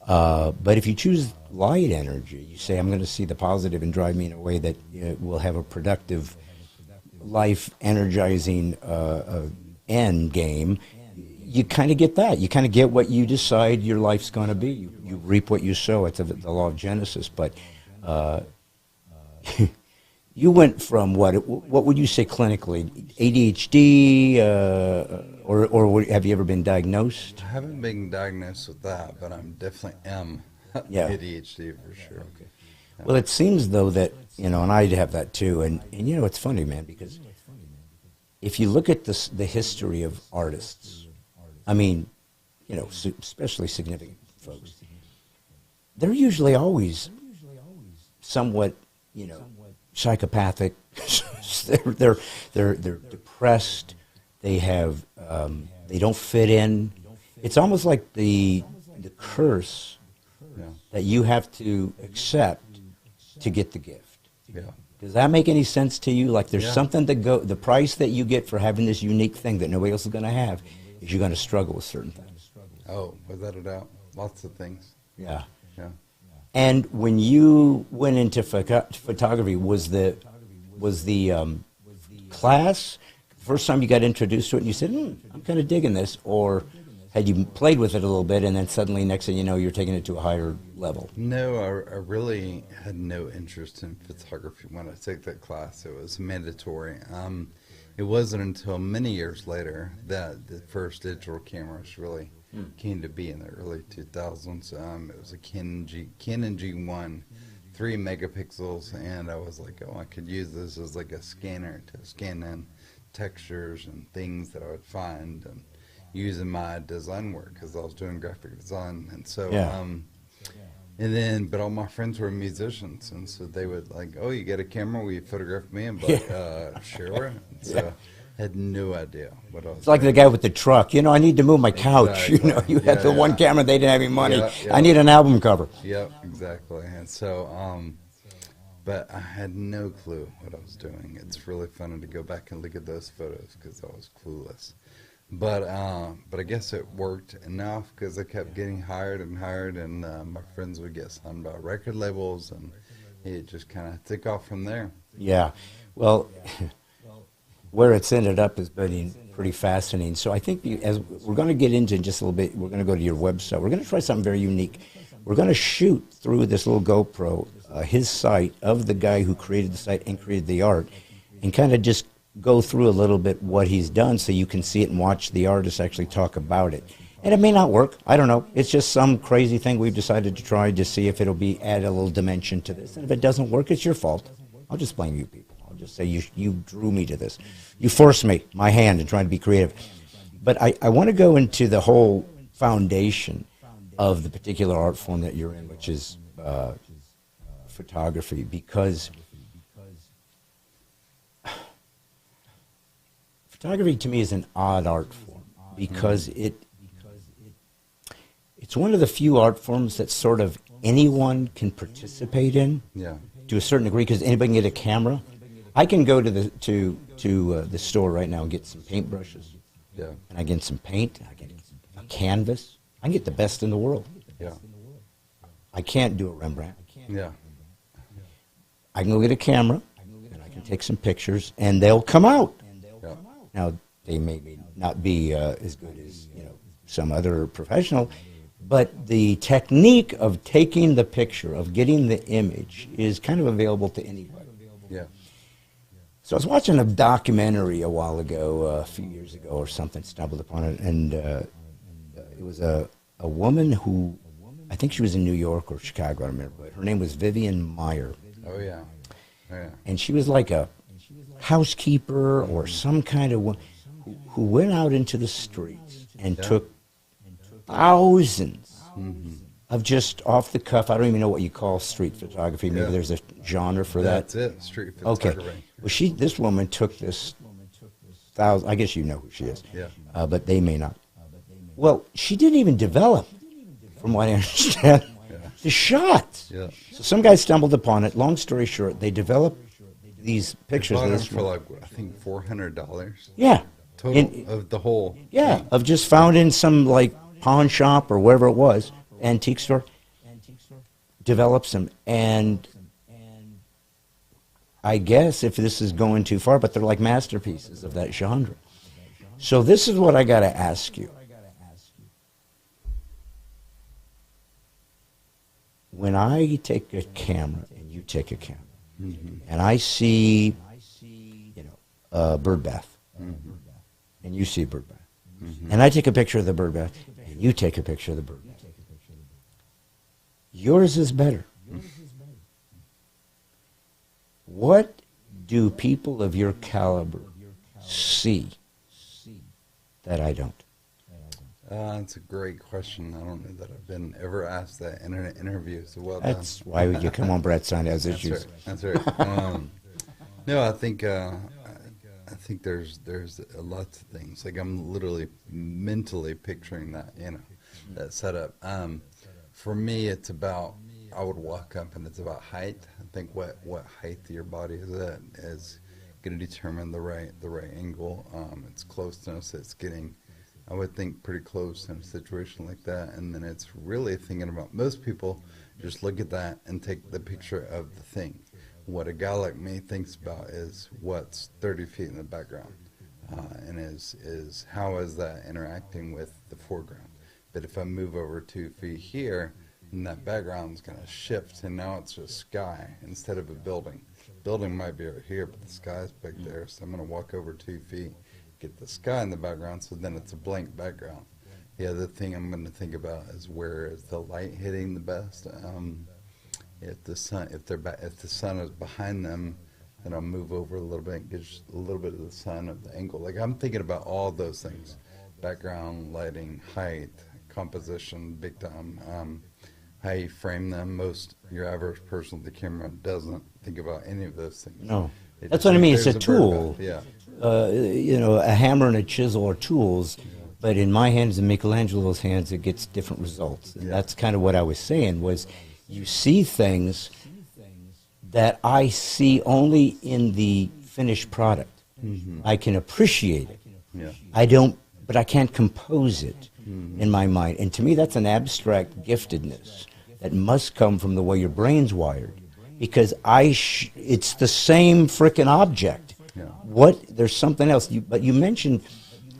But if you choose light energy, you say, I'm going to see the positive and drive me in a way that will have a productive life energizing end game, you kind of get that. You kind of get what you decide your life's going to be. You reap what you sow. It's the law of Genesis. But you went from what would you say clinically? ADHD, or have you ever been diagnosed? I haven't been diagnosed with that, but I'm definitely ADHD for sure. Okay. Well, it seems, though, that, and I have that, too. And it's funny, man, because if you look at the history of artists, I mean, especially significant folks, they're usually always somewhat, psychopathic. they're depressed. They have, they don't fit in. It's almost like the curse that you have to accept to get the gift. Yeah. Does that make any sense to you? Like there's something the price that you get for having this unique thing that nobody else is going to have is you're going to struggle with certain things. Oh, without a doubt. Lots of things. Yeah. Yeah. And when you went into photography, was the class the first time you got introduced to it and you said, I'm kind of digging this, or had you played with it a little bit and then suddenly next thing you know you're taking it to a higher level? No, I really had no interest in photography when I took that class. It was mandatory. It wasn't until many years later that the first digital cameras really came to be in the early 2000s. It was a Canon G1, 3 megapixels, and I was like, I could use this as like a scanner to scan in textures and things that I would find, and using my design work because I was doing graphic design. And so, but all my friends were musicians, and so they would like, you got a camera, will you photograph me? And sure. So I had no idea what I was It's like the guy with the truck. I need to move my couch. Exactly. You had the one camera, they didn't have any money. Yeah. I need an album cover. Yep, exactly. And so, but I had no clue what I was doing. It's really funny to go back and look at those photos because I was clueless. But I guess it worked enough because I kept getting hired, and my friends would get signed by record labels, and it just kind of took off from there. Yeah. Well, where it's ended up has been pretty fascinating. So I think as we're going to get into in just a little bit, we're going to go to your website. We're going to try something very unique. We're going to shoot through this little GoPro his site of the guy who created the site and created the art, and kind of just go through a little bit what he's done so you can see it and watch the artist actually talk about it. And it may not work. I don't know. It's just some crazy thing we've decided to try to see if it'll add a little dimension to this. And if it doesn't work, it's your fault. I'll just blame you people. I'll just say you drew me to this. You forced my hand in trying to be creative. But I want to go into the whole foundation of the particular art form that you're in, which is photography, because photography to me is an odd art form because it's one of the few art forms that sort of anyone can participate in Yeah. to a certain degree, because anybody can get a camera. I can go to the store right now and get some paintbrushes, Yeah. and I get some paint, I get a canvas. I can get the best in the world. Yeah. I can't do a Rembrandt. Yeah. I can go get a camera, and I can take some pictures, and they'll come out. Yeah. Now, they may not be as good as some other professional, but the technique of taking the picture, of getting the image, is kind of available to anybody. Yeah. So I was watching a documentary a while ago, a few years ago or something, stumbled upon it, and it was a woman who, I think she was in New York or Chicago, I don't remember, but her name was Vivian Meyer. Oh, yeah. Oh, yeah. And she was like a housekeeper or some kind of one who went out into the streets and took thousands of just off the cuff. I don't even know what you call street photography. Maybe there's a genre for that. That's it. Street Okay. photography. Well, this woman took this thousand. I guess you know who she is. Yeah. But they may not. Well, she didn't even develop, from what I understand, the shots. Yeah. So some guy stumbled upon it. Long story short, they developed these pictures Bought of them this for like, I think, $400 yeah. total of the whole. Yeah, thing. of just found in some like pawn shop or wherever it was, antique store, develops them. And I guess if this is going too far, but they're like masterpieces of that genre. So this is what I got to ask you. When I take a camera and you take a camera, and I see, a bird bath, and you see a bird bath, and I take a picture of the bird bath, and you take a picture of the bird bath, yours is better. What do people of your caliber see that I don't? That's a great question. I don't know that I've been ever asked that in an interview, so well That's why would you come on Brett Stine Has Issues. That's right. That's right. No, I think there's a lot of things. Like I'm literally mentally picturing that, that setup. For me, it's about, I would walk up and it's about height. I think what height your body is at is going to determine the right angle. It's closeness. It's getting, I would think, pretty close in a situation like that. And then it's really thinking about, most people just look at that and take the picture of the thing. What a guy like me thinks about is what's 30 feet in the background, and is how is that interacting with the foreground. But if I move over 2 feet here, and that background's going to shift, and now it's just sky instead of a building. Building might be over here, but the sky's back there, so I'm going to walk over 2 feet, get the sky in the background, so then it's a blank background. The other thing I'm going to think about is where is the light hitting the best. If the sun is behind them, then I'll move over a little bit and get just a little bit of the sun of the angle. Like I'm thinking about all those things: background, lighting, height, composition, big time. How you frame them. Your average person with the camera doesn't think about any of those things. No, They that's just what I think mean. It's a there's bird tool. bath. Yeah. A hammer and a chisel are tools, but in my hands and Michelangelo's hands, it gets different results. And that's kind of what I was saying, was you see things that I see only in the finished product. I can appreciate it. Yeah. But I can't compose it in my mind. And to me, that's an abstract giftedness that must come from the way your brain's wired, because it's the same frickin' object. Yeah. There's something else. But you mentioned,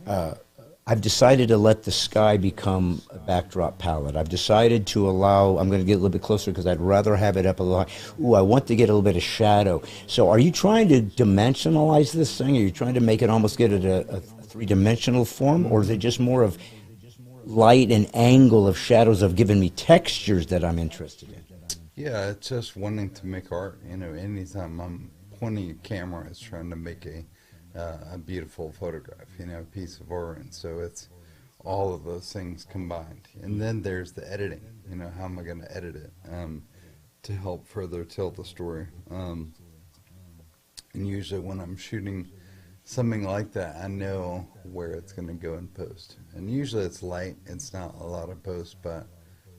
I've decided to let the sky become a backdrop palette. I've decided to allow, I'm going to get a little bit closer because I'd rather have it up a little high. Ooh, I want to get a little bit of shadow. So are you trying to dimensionalize this thing? Are you trying to make it almost get a three-dimensional form? Or is it just more of light and angle of shadows of giving me textures that I'm interested in? Yeah, it's just wanting to make art. Anytime I'm pointing a camera, it's trying to make a beautiful photograph, a piece of art. And so it's all of those things combined. And then there's the editing. How am I going to edit it to help further tell the story? And usually when I'm shooting something like that, I know where it's going to go in post. And usually it's light, it's not a lot of post, but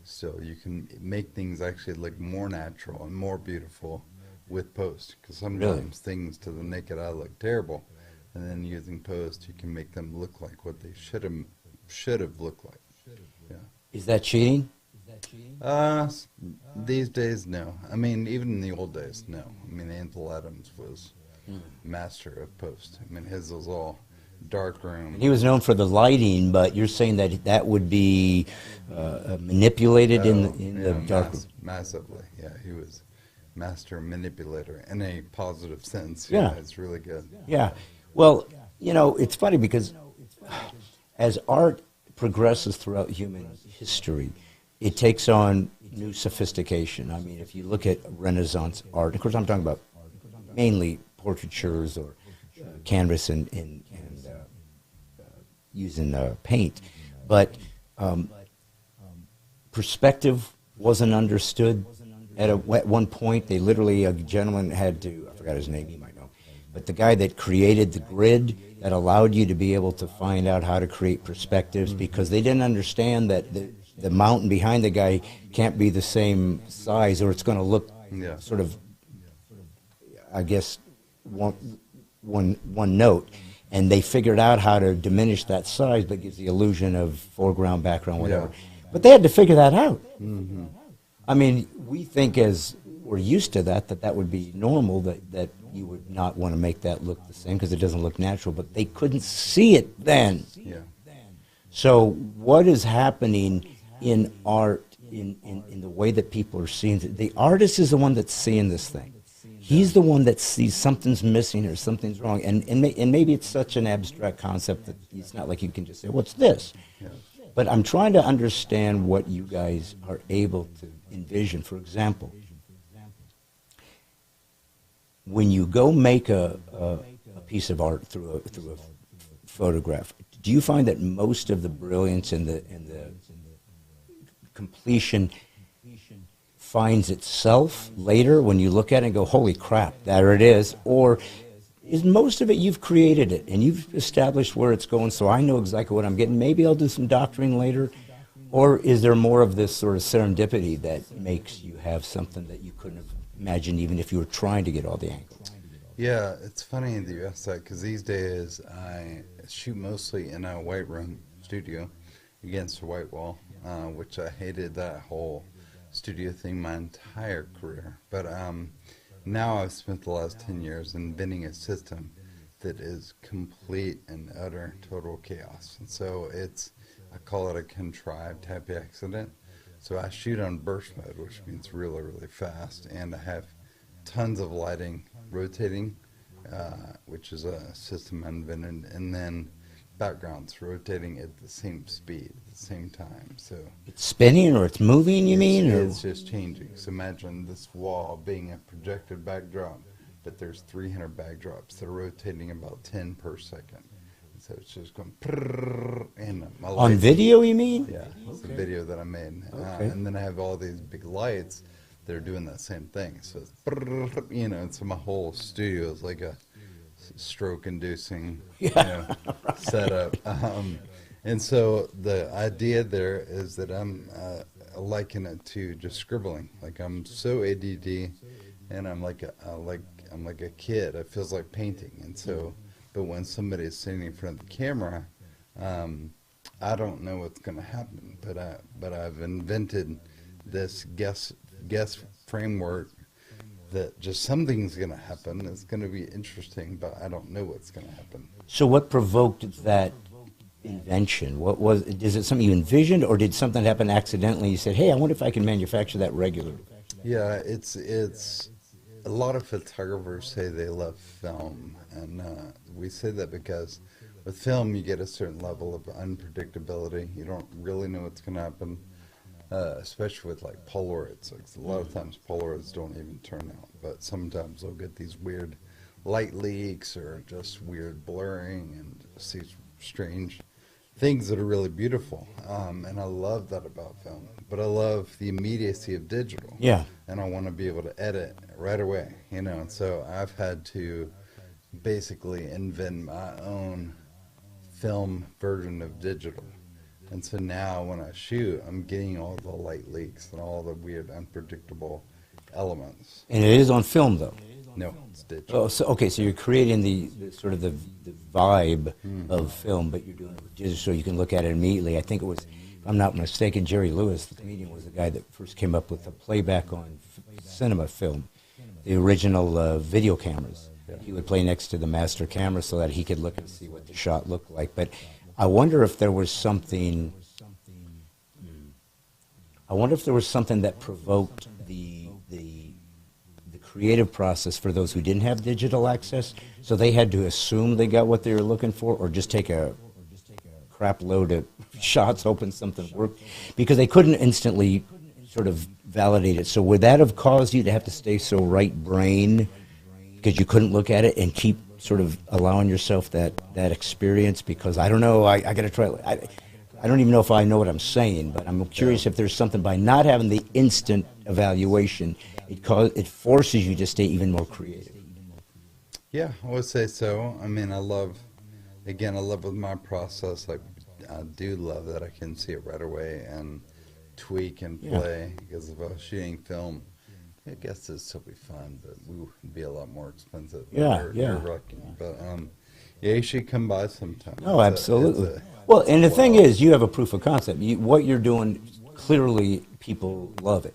still you can make things actually look more natural and more beautiful with post. Because sometimes things to the naked eye look terrible, and then using post you can make them look like what they should have looked like. Yeah. Is that cheating? These days, no. I mean, even in the old days, no. I mean, Ansel Adams was master of post. I mean, his was all dark room. He was known for the lighting, but you're saying that that would be manipulated in the dark room. Massively, yeah. He was master manipulator in a positive sense. Yeah. It's really good. Yeah. Well, you know, it's funny because as art progresses throughout human history, it takes on new sophistication. I mean, if you look at Renaissance art, of course I'm talking about mainly portraitures or canvas and using paint, but perspective wasn't understood. At one point, they literally, a gentleman had to, I forgot his name, you might know, but the guy that created the grid that allowed you to be able to find out how to create perspectives, because they didn't understand that the mountain behind the guy can't be the same size, or it's going to look sort of, I guess, one note. And they figured out how to diminish that size, but gives the illusion of foreground, background, whatever. Yeah. But they had to figure that out. Mm-hmm. I mean, we think as we're used to that would be normal, that you would not want to make that look the same because it doesn't look natural, but they couldn't see it then. Yeah. So what is happening in art, in the way that people are seeing it? The artist is the one that's seeing this thing. He's the one that sees something's missing or something's wrong. And maybe it's such an abstract concept that it's not like you can just say, what's this? Yeah. But I'm trying to understand what you guys are able to envision. For example, when you go make a piece of art through a photograph, do you find that most of the brilliance and the completion finds itself later when you look at it and go, holy crap, there it is? Or is most of it you've created it and you've established where it's going, so I know exactly what I'm getting? Maybe I'll do some doctoring later. Or is there more of this sort of serendipity that makes you have something that you couldn't have imagined even if you were trying to get all the angles? Yeah, it's funny that you ask that, because these days I shoot mostly in a white room studio against a white wall, which I hated that whole studio thing my entire career. But now I've spent the last 10 years inventing a system that is complete and utter total chaos. And so I call it a contrived happy accident. So I shoot on burst mode, which means really, really fast, and I have tons of lighting rotating, which is a system I invented, and then backgrounds rotating at the same speed at the same time. So it's spinning or it's moving, you mean? Or? It's just changing. So imagine this wall being a projected backdrop, but there's 300 backdrops that are rotating about 10 per second. So it's just going and on video, you mean? Yeah, it's a video that I made. And then I have all these big lights that are doing that same thing. So it's so my whole studio is like a stroke-inducing setup. And so the idea there is that I'm liken it to just scribbling. Like I'm so ADD, and I'm like a kid. It feels like painting, and so. But when somebody is sitting in front of the camera, I don't know what's going to happen. But I've invented this guess framework that just something's going to happen. It's going to be interesting, but I don't know what's going to happen. So what provoked that invention? Is it something you envisioned, or did something happen accidentally? You said, hey, I wonder if I can manufacture that regularly. Yeah, it's a lot of photographers say they love film, and we say that because with film you get a certain level of unpredictability. You don't really know what's going to happen, especially with like Polaroids. Like a lot of times Polaroids don't even turn out, but sometimes they'll get these weird light leaks or just weird blurring and see strange things that are really beautiful. And I love that about film, but I love the immediacy of digital. Yeah. And I want to be able to edit right away, and so I've had to basically invent my own film version of digital. And so now when I shoot, I'm getting all the light leaks and all the weird, unpredictable elements. And it is on film, though. No, it's digital. Oh, so okay, so you're creating the sort of the vibe of film, but you're doing it with digital so you can look at it immediately. I think it was, if I'm not mistaken, Jerry Lewis, the comedian, was the guy that first came up with the playback on cinema film, the original video cameras. Yeah. He would play next to the master camera so that he could look and see what the shot looked like. But I wonder if there was something. I wonder if there was something that provoked the creative process for those who didn't have digital access, so they had to assume they got what they were looking for, or just take a crap load of shots, hoping something worked, because they couldn't instantly sort of validate it. So would that have caused you to have to stay so right brain because you couldn't look at it and keep sort of allowing yourself that experience? Because I don't know, I got to try. I don't even know if I know what I'm saying, but I'm curious if there's something by not having the instant evaluation, it forces you to stay even more creative. Yeah, I would say so. I mean, I love with my process, like, I do love that I can see it right away and tweak and play, because if I was shooting film, I guess it'd still be fun, but we would be a lot more expensive. Yeah. But yeah, you should come by sometime. Oh, absolutely. Well, and the thing is, you have a proof of concept. What you're doing, clearly people love it.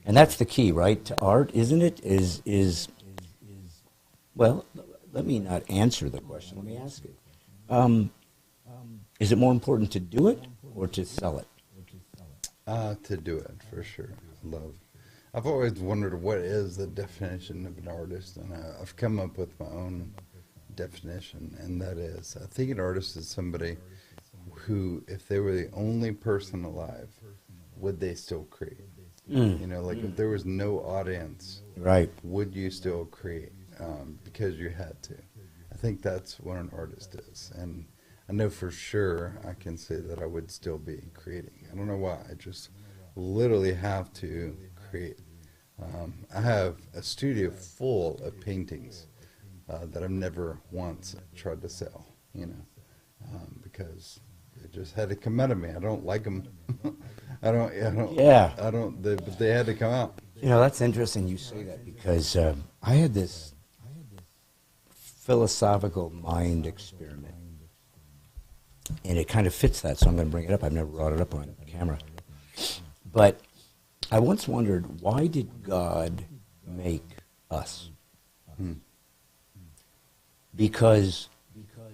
And that's the key, right, to art, isn't it? Well, let me not answer the question. Let me ask it. Is it more important to do it or to sell it? To do it, for sure. I've always wondered what is the definition of an artist, and I've come up with my own definition, and that is, I think an artist is somebody who, if they were the only person alive, would they still create? You know, like if there was no audience, right? Would you still create because you had to? I think that's what an artist is, and I know for sure I can say that I would still be creating. I don't know why. I just literally have to create. I have a studio full of paintings that I've never once tried to sell, you know, because it just had to come out of me. I don't like them. I don't. But they had to come out. You know, that's interesting you say that, because I had this philosophical mind experiment, and it kind of fits that, so I'm going to bring it up. I've never brought it up on camera. But I once wondered, why did God make us? Because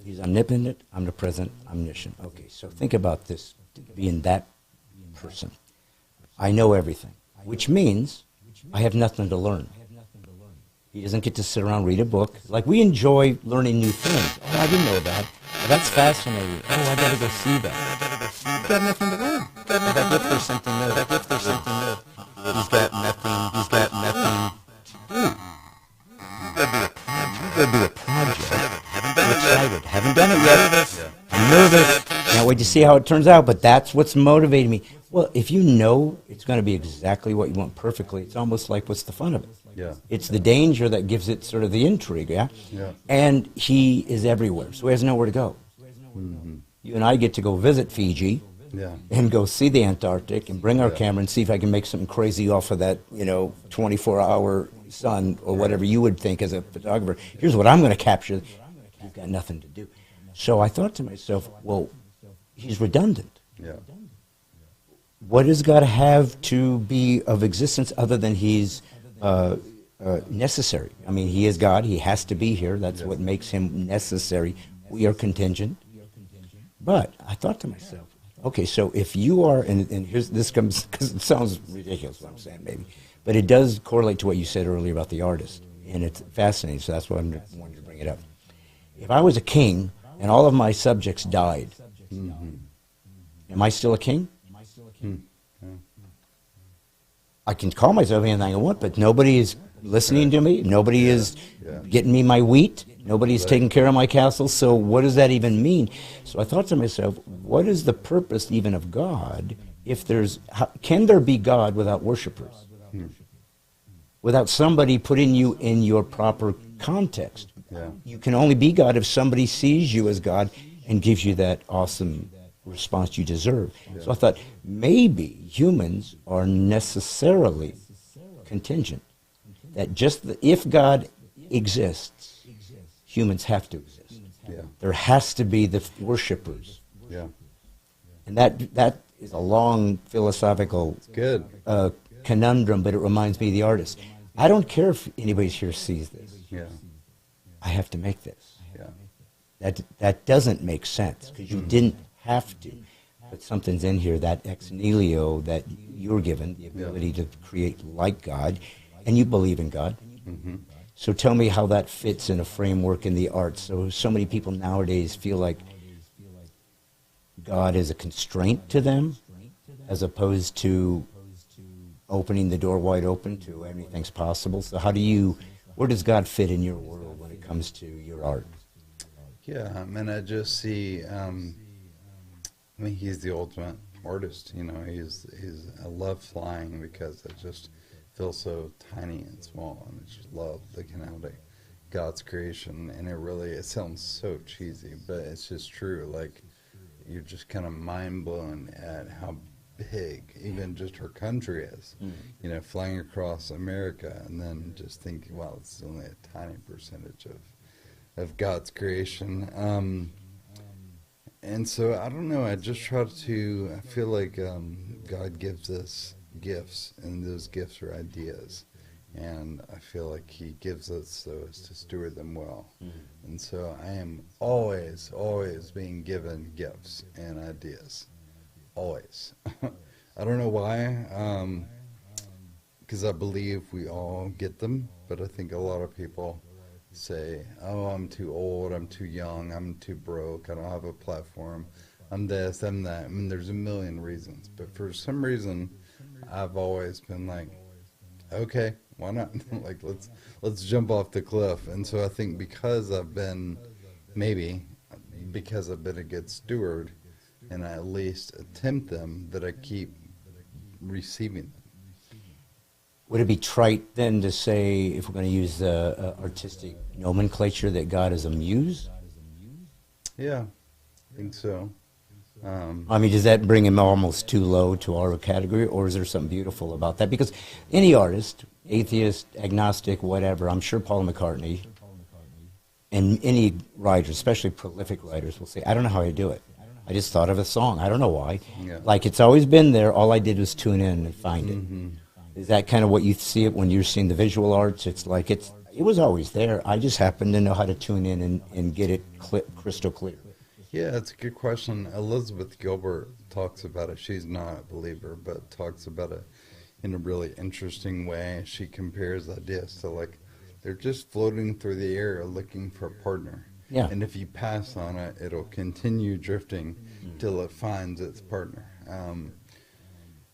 he's omnipotent, omnipresent, omniscient. Okay, so think about this, being that person. I know everything, which means I have nothing to learn. He doesn't get to sit around and read a book. Like, we enjoy learning new things. Oh, I didn't know that. Oh, that's fascinating. Oh, I gotta go see that. You've got nothing to learn. That gift there's something new. That gift there's something new. He's got nothing. He's got nothing to do. That'd be a project. I'm excited. Haven't done it yet. I'm nervous. Can't wait to see how it turns out, but that's what's motivating me. Well, if you know it's going to be exactly what you want perfectly, it's almost like, what's the fun of it? Yeah. It's the danger that gives it sort of the intrigue, yeah? Yeah. And he is everywhere, so he has nowhere to go. Mm-hmm. You and I get to go visit Fiji. Yeah. And go see the Antarctic and bring our camera and see if I can make something crazy off of that, 24-hour sun or whatever you would think as a photographer. Here's what I'm going to capture. You've got nothing to do. So I thought to myself, well, he's redundant. Yeah. What does God have to be of existence other than he's necessary? I mean, he is God. He has to be here. That's what makes him necessary. We are contingent. But I thought to myself, okay, so if you are, and here's this comes, because it sounds ridiculous what I'm saying maybe, but it does correlate to what you said earlier about the artist, and it's fascinating, so that's why I wanted to bring it up. If I was a king and all of my subjects died, am I still a king? I can call myself anything I want, but nobody is listening to me, nobody is getting me my wheat, nobody's taking care of my castle, so what does that even mean? So I thought to myself, what is the purpose even of God if can there be God without worshipers? Without somebody putting you in your proper context? Yeah. You can only be God if somebody sees you as God and gives you that awesome response you deserve. So I thought maybe humans are necessarily contingent. That if God exists, humans have to exist. Yeah. There has to be the worshipers. Yeah. And that is a long philosophical Good. conundrum, but it reminds me of the artist. I don't care if anybody here sees this. Yeah. I have to make this. Yeah. That doesn't make sense because you didn't have to. But something's in here, that ex nihilo that you're given, the ability to create like God, and you believe in God. Mm-hmm. So tell me how that fits in a framework in the arts. So many people nowadays feel like God is a constraint to them as opposed to opening the door wide open to anything's possible. So where does God fit in your world when it comes to your art? Yeah, I mean, I just see, he's the ultimate artist, I love flying because I just feel so tiny and small, and I just love looking out at God's creation, and it sounds so cheesy, but it's just true, like, you're just kind of mind-blown at how big even just her country is, flying across America, and then just thinking, wow, it's only a tiny percentage of God's creation. And so, I don't know, I feel like God gives us gifts, and those gifts are ideas. And I feel like he gives us so as to steward them well. And so I am always, always being given gifts and ideas. Always. I don't know why, because I believe we all get them, but I think a lot of people say, oh, I'm too old, I'm too young, I'm too broke, I don't have a platform, I'm this, I'm that. I mean, there's a million reasons, but for some reason, I've always been like, okay, why not? Like, let's jump off the cliff. And so I think because I've been a good steward, and I at least attempt them, that I keep receiving them. Would it be trite then to say, if we're going to use the artistic nomenclature, that God is a muse? Yeah, I think so. I mean, does that bring him almost too low to our category, or is there something beautiful about that? Because any artist, atheist, agnostic, whatever, I'm sure Paul McCartney and any writer, especially prolific writers, will say, I don't know how I do it. I just thought of a song. I don't know why. Yeah. Like, it's always been there. All I did was tune in and find it. Mm-hmm. Is that kind of what you see it when you're seeing the visual arts? It's like it was always there. I just happen to know how to tune in and get it crystal clear. Yeah, that's a good question. Elizabeth Gilbert talks about it. She's not a believer, but talks about it in a really interesting way. She compares ideas to, like, they're just floating through the air looking for a partner. Yeah. And if you pass on it, it'll continue drifting till it finds its partner.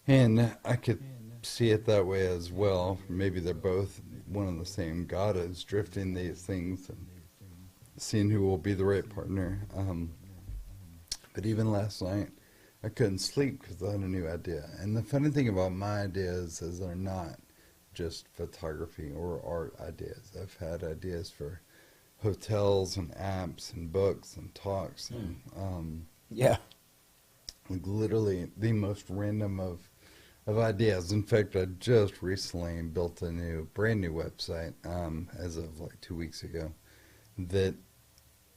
And I could see it that way as well. Maybe they're both one and the same. God is drifting these things and seeing who will be the right partner. But even last night, I couldn't sleep because I had a new idea. And the funny thing about my ideas is they're not just photography or art ideas. I've had ideas for hotels and apps and books and talks. And, Yeah. like, literally the most random of ideas. In fact, I just recently built a brand new website as of like 2 weeks ago that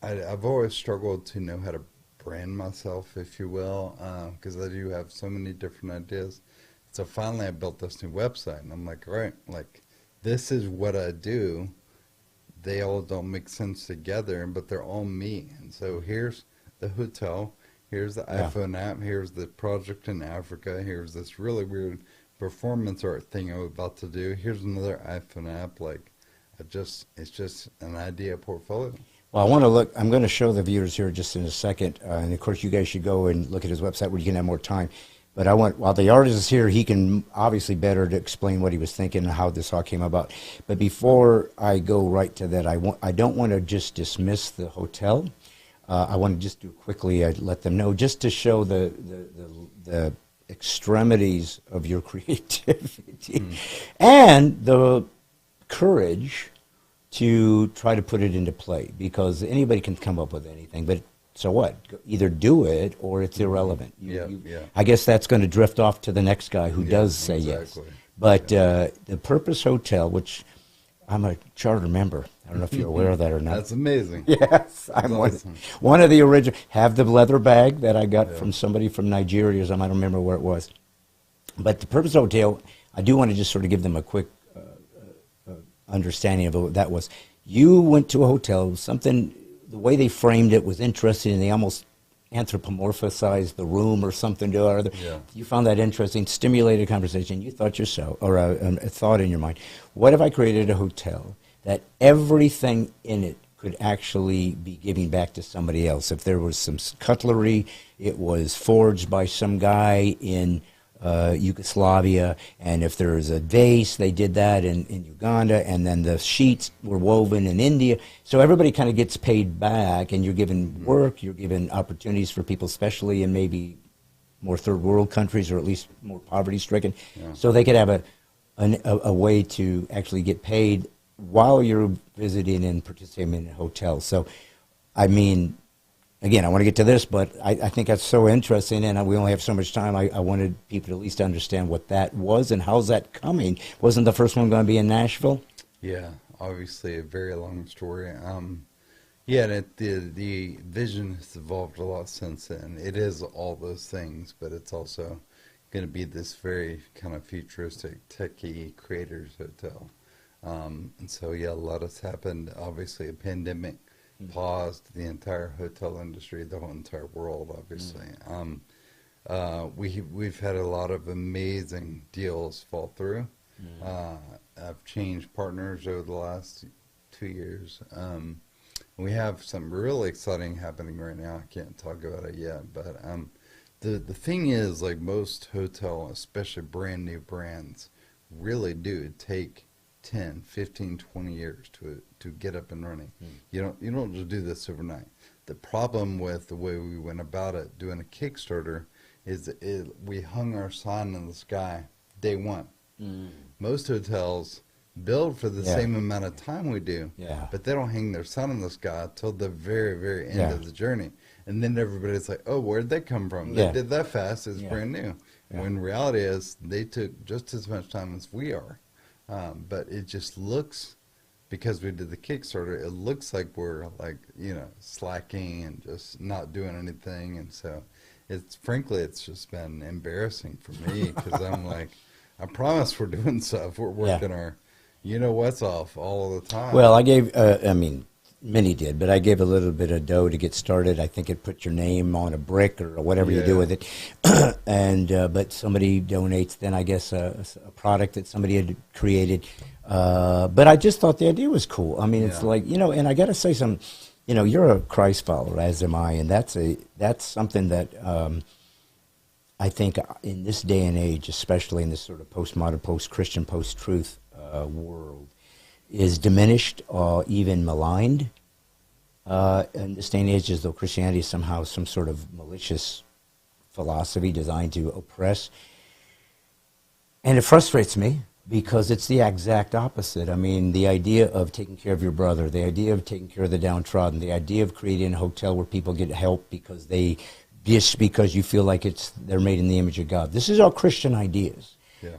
I've always struggled to know how to brand myself, if you will, because I do have so many different ideas. So finally I built this new website, and I'm like, all right, like, this is what I do. They all don't make sense together, but they're all me. And so here's the hotel, here's the iPhone app, here's the project in Africa, here's this really weird performance art thing I'm about to do, here's another iPhone app. Like, it's just an idea portfolio. Well, I'm going to show the viewers here just in a second, and of course you guys should go and look at his website where you can have more time. But while the artist is here, he can obviously better to explain what he was thinking and how this all came about. But before I go right to that, I don't want to just dismiss the hotel. I want to just do quickly, let them know, just to show the extremities of your creativity and the courage to try to put it into play, because anybody can come up with anything, but so what? Either do it or it's irrelevant. I guess that's going to drift off to the next guy who does say yes. But the Purpose Hotel, which I'm a charter member. I don't know if you're aware of that or not. That's amazing. Yes, I'm one of the original. Have the leather bag that I got from somebody from Nigeria or something. I don't remember where it was. But the Purpose Hotel, I do want to just sort of give them a quick understanding of what that was. You went to a hotel, something, the way they framed it was interesting, and they almost anthropomorphized the room or something to other. Yeah. You found that interesting, stimulated conversation. You thought yourself, or a thought in your mind, what if I created a hotel that everything in it could actually be giving back to somebody else? If there was some cutlery, it was forged by some guy in Yugoslavia, and if there's a vase, they did that in Uganda, and then the sheets were woven in India. So everybody kind of gets paid back, and you're given work, you're given opportunities for people, especially in maybe more third world countries, or at least more poverty stricken, so they could have a way to actually get paid while you're visiting and participating in a hotel. So, I mean, again, I want to get to this, but I think that's so interesting, and we only have so much time. I wanted people to at least understand what that was and how's that coming. Wasn't the first one going to be in Nashville? Yeah, obviously a very long story. Yeah, and the vision has evolved a lot since then. It is all those things, but it's also going to be this very kind of futuristic, techie creators hotel. And so, yeah, a lot has happened. Obviously, a pandemic paused the entire hotel industry, the whole entire world, obviously. We've had a lot of amazing deals fall through. I've changed partners over the last 2 years. We have some really exciting happening right now. I can't talk about it yet, but the thing is, like most hotel, especially brand new brands, really do take 10, 15, 20 years to get up and running. You don't just do this overnight. The problem with the way we went about it, doing a Kickstarter, is we hung our sign in the sky day one. Most hotels build for the same amount of time we do, but they don't hang their sign in the sky till the very, very end of the journey. And then everybody's like, oh, where'd they come from? They did that fast, it's brand new. When reality is, they took just as much time as we are. But it just looks, because we did the Kickstarter, it looks like we're like, slacking and just not doing anything. And so frankly, it's just been embarrassing for me, because I'm like, I promise we're doing stuff. We're working our, what's off all the time. Well, I gave, many did, but I gave a little bit of dough to get started. I think it put your name on a brick or whatever you do with it. And but somebody donates, then I guess a product that somebody had created. But I just thought the idea was cool. I mean, it's like, and I got to say something, you're a Christ follower, as am I, and that's something that I think in this day and age, especially in this sort of postmodern, post-Christian, post-truth world, is diminished or even maligned in this day and age, as though Christianity is somehow some sort of malicious philosophy designed to oppress. And it frustrates me, because it's the exact opposite. I mean, the idea of taking care of your brother, the idea of taking care of the downtrodden, the idea of creating a hotel where people get help because because you feel like they're made in the image of God. This is all Christian ideas.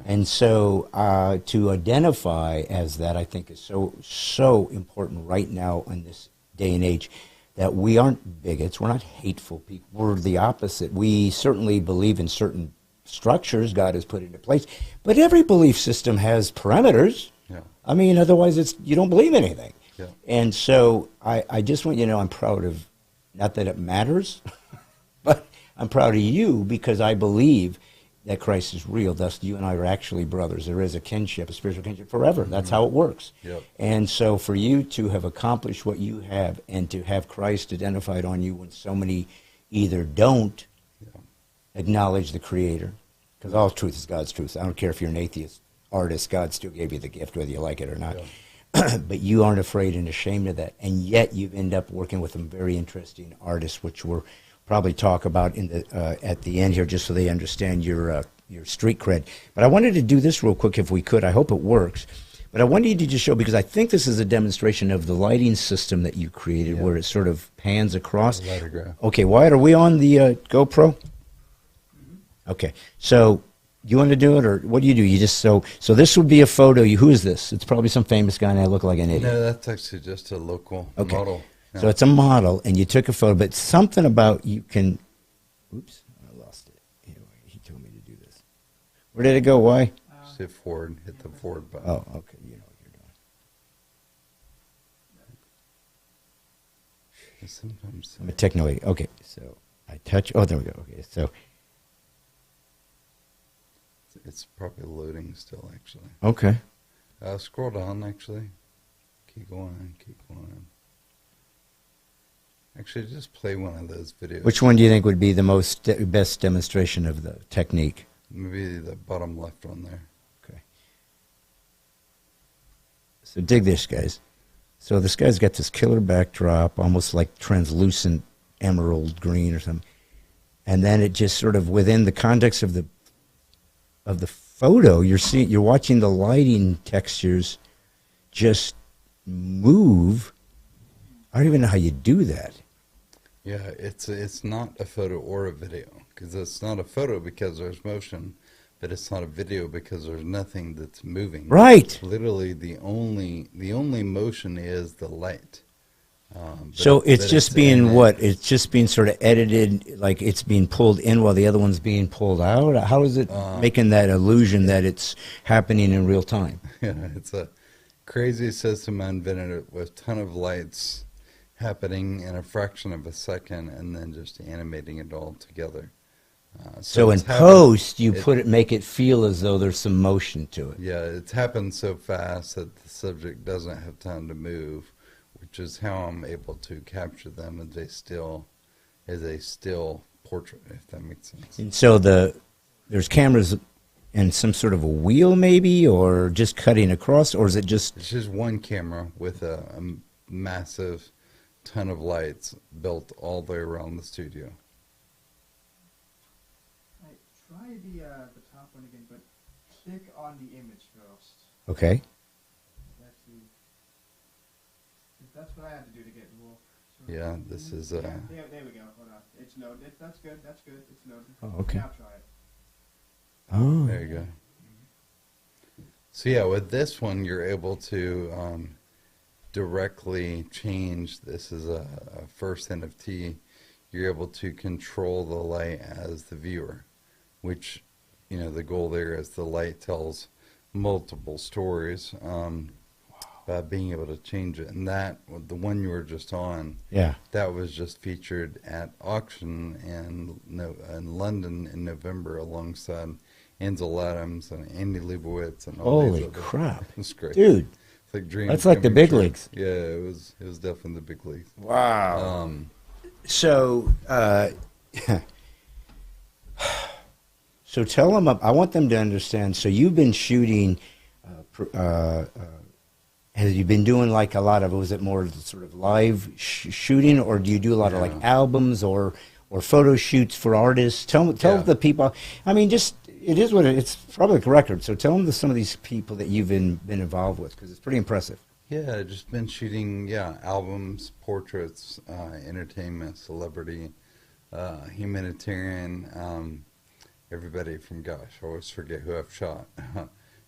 And so to identify as that, I think, is so important right now in this day and age, that we aren't bigots, we're not hateful people, we're the opposite. We certainly believe in certain structures God has put into place, but every belief system has parameters. I mean, otherwise you don't believe anything. And so I just want I'm proud of, not that it matters, but I'm proud of you, because I believe that Christ is real. Thus, you and I are actually brothers. There is a kinship, a spiritual kinship forever. That's how it works. And so for you to have accomplished what you have, and to have Christ identified on you when so many either don't acknowledge the Creator, because all truth is God's truth. I don't care if you're an atheist artist, God still gave you the gift, whether you like it or not. But you aren't afraid and ashamed of that. And yet you've ended up working with some very interesting artists, which we're probably talk about in the at the end here, just so they understand your street cred. But I wanted to do this real quick, if we could. I hope it works. But I wanted you to show, because I think this is a demonstration of the lighting system that you created, where it sort of pans across. Lettergraph. Okay, Wyatt, are we on the GoPro? Okay, so you want to do it, or what do? You just so this would be a photo. Who is this? It's probably some famous guy, and I look like an idiot. No, that's actually just a local model. Yeah. So it's a model, and you took a photo, but something about you can. Oops, I lost it. He told me to do this. Where did it go? Why? Just hit forward, hit the forward button. Oh, okay. You know what you're doing. Sometimes I'm a techno. Okay, so I touch. Oh, there we go. Okay, so it's probably loading still, actually. okay. Scroll down, actually. Keep going, keep going. Actually, just play one of those videos. Which one do you think would be the best demonstration of the technique? Maybe the bottom left one there. Okay. So dig this, guys. So this guy's got this killer backdrop, almost like translucent emerald green or something, and then it just sort of within the context of the photo, you're watching the lighting textures just move. I don't even know how you do that. Yeah, it's not a photo or a video, because it's not a photo because there's motion, but it's not a video because there's nothing that's moving. Right. Literally, the only motion is the light. So it's just being what? It's just being sort of edited, like it's being pulled in while the other one's being pulled out? How is it making that illusion that it's happening in real time? Yeah, it's a crazy system. I invented it with a ton of lights happening in a fraction of a second and then just animating it all together. So in post, you make it feel as though there's some motion to it. Yeah, it's happened so fast that the subject doesn't have time to move, which is how I'm able to capture them as a still portrait, if that makes sense. And so there's cameras and some sort of a wheel maybe, or just cutting across, or is it just... It's just one camera with a massive ton of lights built all the way around the studio. Try the top one again, but click on the image first. Okay. That's what I had to do to get more. Yeah, this is... There we go. Hold on. It's loaded. That's good. That's good. It's loaded. Oh, okay. Now try it. Oh. There you go. So yeah, with this one, you're able to directly change. This is a first NFT. You're able to control the light as the viewer, which, you know, the goal there is the light tells multiple stories. By being able to change it, and that the one you were just on, that was just featured at auction in London in November alongside Ansel Adams and Andy Leibovitz and all these Holy crap! It's great, dude. It's like dreams. That's like the big leagues. Yeah, it was definitely the big leagues. Wow. So tell them. I want them to understand. So you've been shooting. Have you been doing like a lot of, was it more sort of live shooting, or do you do a lot of like albums or photo shoots for artists? Tell the people, I mean, just, it is what it's probably a record, so tell them some of these people that you've been involved with, because it's pretty impressive. Yeah, just been shooting, albums, portraits, entertainment, celebrity, humanitarian, everybody from, gosh, I always forget who I've shot.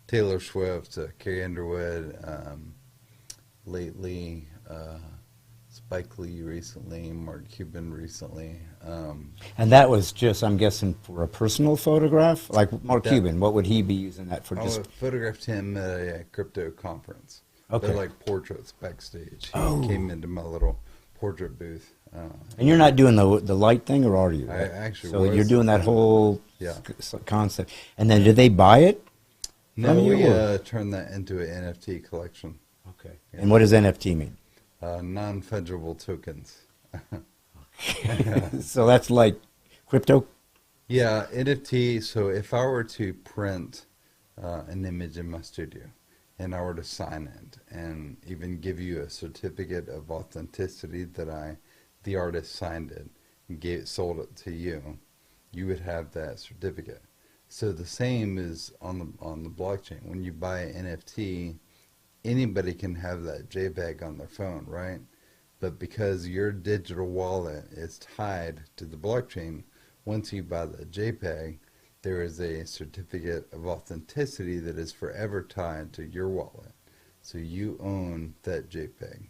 Taylor Swift, Carrie Underwood, lately, Spike Lee recently, Mark Cuban recently. And that was just, I'm guessing, for a personal photograph? Like Mark Cuban, what would he be using that for? I photographed him at a crypto conference. Okay. They're like portraits backstage. He came into my little portrait booth. And you're not doing the light thing, or are you? I actually So was. you're doing that whole concept. And then did they buy it? No, we turned that into an NFT collection. Okay. Yeah. And what does NFT mean? Non-fungible tokens. So that's like crypto? Yeah, NFT. So if I were to print an image in my studio and I were to sign it and even give you a certificate of authenticity that the artist signed it and sold it to you, you would have that certificate. So the same is on the blockchain. When you buy an NFT, anybody can have that JPEG on their phone, right? But because your digital wallet is tied to the blockchain, once you buy the JPEG, there is a certificate of authenticity that is forever tied to your wallet. So you own that JPEG.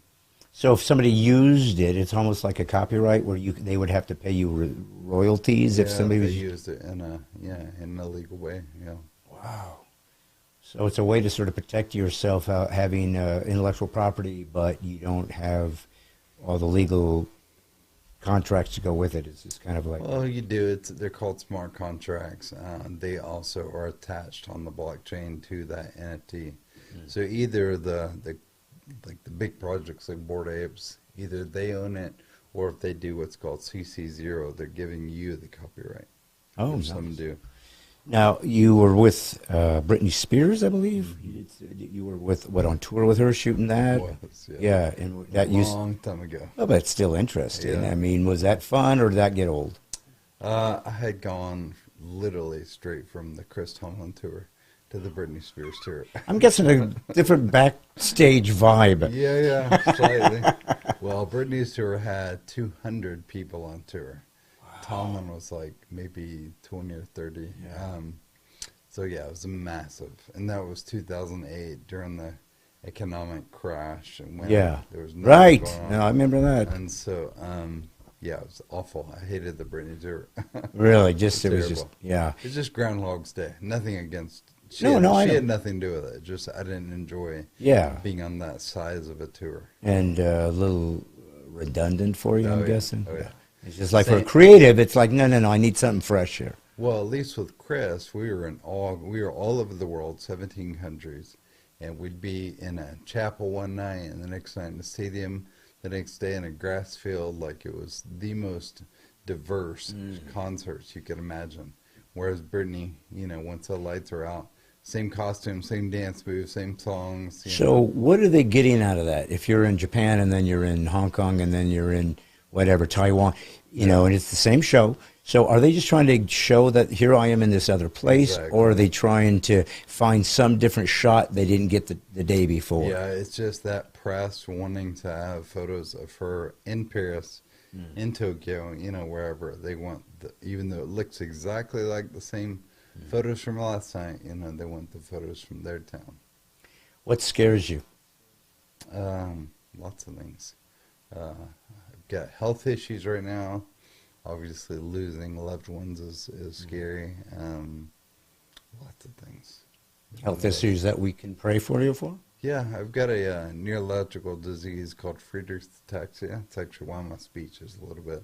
So if somebody used it, it's almost like a copyright where they would have to pay you royalties if somebody was used it in a legal way. Yeah. Wow. So it's a way to sort of protect yourself having intellectual property, but you don't have all the legal contracts to go with it. It's just kind of like... Well, you do. They're called smart contracts. They also are attached on the blockchain to that NFT. So either the big projects like Bored Apes, either they own it, or if they do what's called CC0, they're giving you the copyright. Oh, nice. Some do. Now, you were with Britney Spears, I believe. You were on tour with her, shooting that? Was, yeah, and that long time ago. Oh, but it's still interesting. Yeah. I mean, was that fun, or did that get old? I had gone literally straight from the Chris Tomlin tour to the Britney Spears tour. I'm guessing a different backstage vibe. Yeah, slightly. Well, Britney's tour had 200 people on tour. Tomlin was like maybe 20 or 30. Yeah. So yeah, it was massive. And that was 2008 during the economic crash. And when there was nothing right. going on. No, I remember that. And so, yeah, it was awful. I hated the Britney tour. Really? It was terrible. just, yeah. It's just Groundhog's Day. Nothing against... She I had know. nothing to do with it. Just I didn't enjoy being on that size of a tour. And a little redundant for you, I'm guessing. Oh, yeah. It's just like for a creative, it's like, no, I need something fresh here. Well, at least with Chris, we were all over the world, 17 countries, and we'd be in a chapel one night, and the next night in a stadium, the next day in a grass field. Like, it was the most diverse concerts you could imagine. Whereas Britney, once the lights are out, same costume, same dance moves, same songs. So what are they getting out of that? If you're in Japan and then you're in Hong Kong and then you're in whatever, Taiwan, and it's the same show. So are they just trying to show that here I am in this other place, Exactly. or are they trying to find some different shot they didn't get the day before? Yeah, it's just that press wanting to have photos of her in Paris, in Tokyo, wherever they want, even though it looks exactly like the same photos from last night, they want the photos from their town. What scares you? Lots of things. I've got health issues right now. Obviously, losing loved ones is scary. Lots of things. Health issues that we can pray for you for? Yeah, I've got a neurological disease called Friedreich's ataxia. It's actually why my speech is a little bit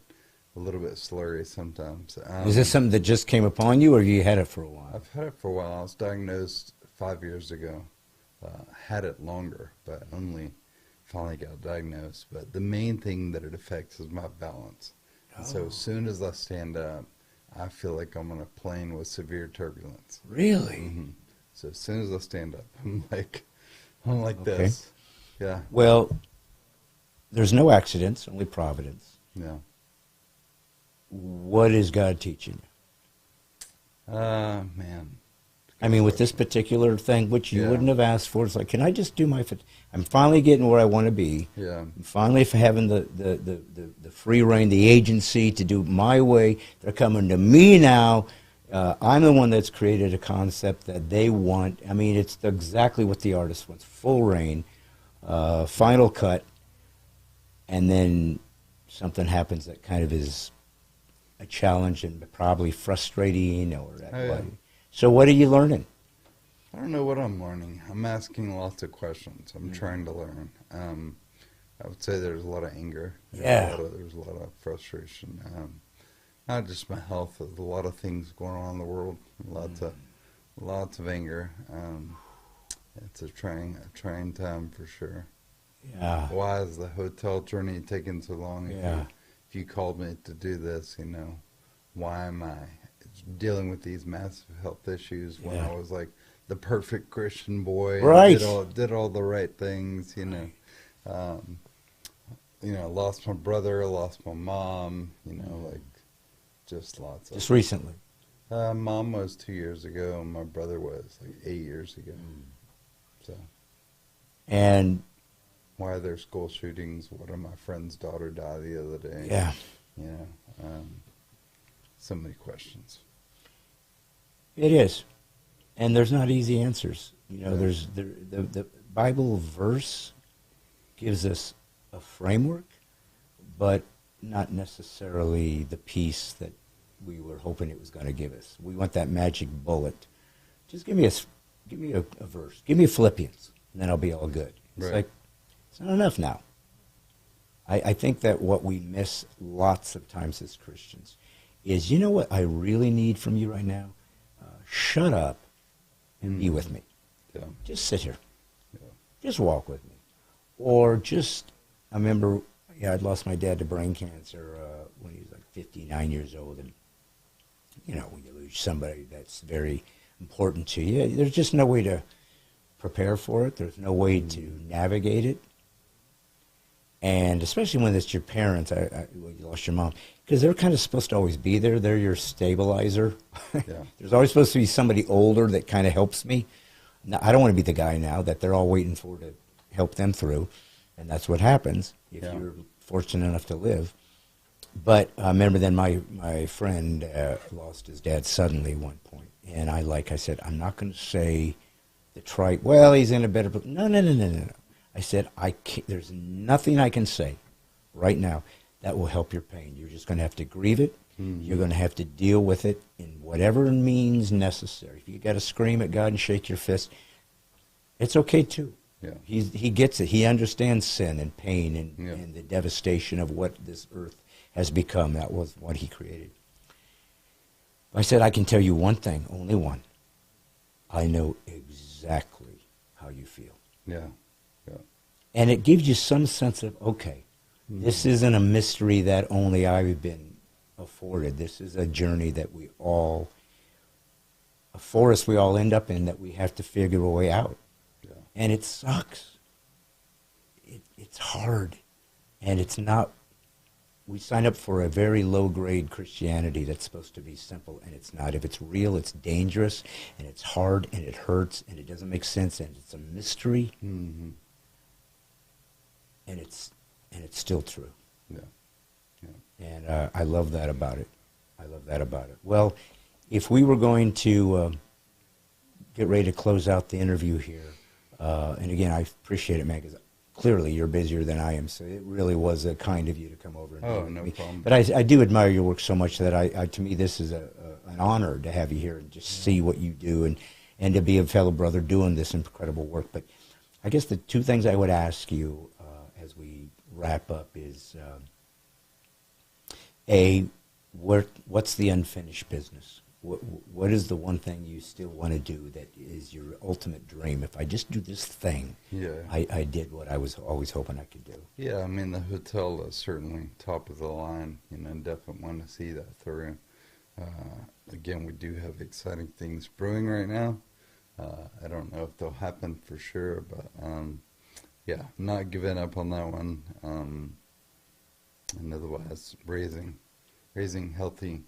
slurry sometimes. Is this something that just came upon you, or have you had it for a while? I've had it for a while. I was diagnosed 5 years ago. Had it longer, but only finally got diagnosed. But the main thing that it affects is my balance. And so as soon as I stand up, I feel like I'm on a plane with severe turbulence. Really? Mm-hmm. So as soon as I stand up, I'm like Okay. this. Yeah. Well, there's no accidents, only providence. Yeah. What is God teaching you? Man. I mean, with this particular thing, which you Yeah. wouldn't have asked for, it's like, can I just do my... I'm finally getting where I want to be. Yeah. I'm finally having the free reign, the agency to do my way. They're coming to me now. I'm the one that's created a concept that they want. I mean, it's exactly what the artist wants. Full reign, final cut, and then something happens that kind of is a challenge and probably frustrating. So what are you learning? I don't know what I'm learning. I'm asking lots of questions. I'm trying to learn. I would say there's a lot of anger. There's a lot of frustration. Not just my health, there's a lot of things going on in the world. Lots of anger. It's a trying time for sure. Yeah. Why is the hotel journey taking so long? Yeah. If you called me to do this, why am I dealing with these massive health issues when I was like the perfect Christian boy? Right. Did all the right things, lost my brother, lost my mom, just lots of... Just recently. Mom was 2 years ago, and my brother was like 8 years ago. So, And Why are there school shootings? What if my friend's daughter died the other day? yeah, You know, so many questions. it is. And there's not easy answers. You know, Yeah. there's the Bible verse gives us a framework, but not necessarily the peace that we were hoping it was going to give us. We want that magic bullet. Just give me a verse. Give me a Philippians, and then I'll be all good. It's Right. like, it's not enough now. I think that what we miss lots of times as Christians is, you know what I really need from you right now? Shut up and be with me. Yeah. Just sit here. Yeah. Just walk with me. Or just, I remember, I'd lost my dad to brain cancer when he was like 59 years old. And, you know, when you lose somebody that's very important to you, there's just no way to prepare for it. There's no way to navigate it. And especially when it's your parents, when you lost your mom, because they're kind of supposed to always be there. They're your stabilizer. Yeah. There's always supposed to be somebody older that kind of helps me. Now, I don't want to be the guy now that they're all waiting for to help them through. And that's what happens if Yeah. you're fortunate enough to live. But I remember then my friend lost his dad suddenly one point. And I said, I'm not going to say the trite, well, he's in a better place. No. I said, there's nothing I can say right now that will help your pain. You're just going to have to grieve it. Mm-hmm. You're going to have to deal with it in whatever means necessary. If you got to scream at God and shake your fist, it's okay too. Yeah. He gets it. He understands sin and pain and, Yeah. and the devastation of what this earth has become. That was what he created. I said, I can tell you one thing, only one. I know exactly how you feel. Yeah. And it gives you some sense of, okay, this isn't a mystery that only I've been afforded. This is a journey that a forest we all end up in that we have to figure a way out. Yeah. And it sucks. It's hard. And it's not, we sign up for a very low-grade Christianity that's supposed to be simple, and it's not. If it's real, it's dangerous, and it's hard, and it hurts, and it doesn't make sense, and it's a mystery. Mm-hmm. And it's still true. Yeah. And I love that about it. Well, if we were going to get ready to close out the interview here, and again, I appreciate it, man, because clearly you're busier than I am, so it really was kind of you to come over and Oh, be with no me. problem. But I do admire your work so much that to me, this is an honor to have you here and just see what you do and to be a fellow brother doing this incredible work. But I guess the two things I would ask you as we wrap up is, what's the unfinished business? What is the one thing you still want to do that is your ultimate dream? If I just do this thing, Yeah. I did what I was always hoping I could do. Yeah, I mean, the hotel is certainly top of the line, definitely want to see that through. Again, we do have exciting things brewing right now. I don't know if they'll happen for sure, but yeah, not giving up on that one. And otherwise, raising healthy,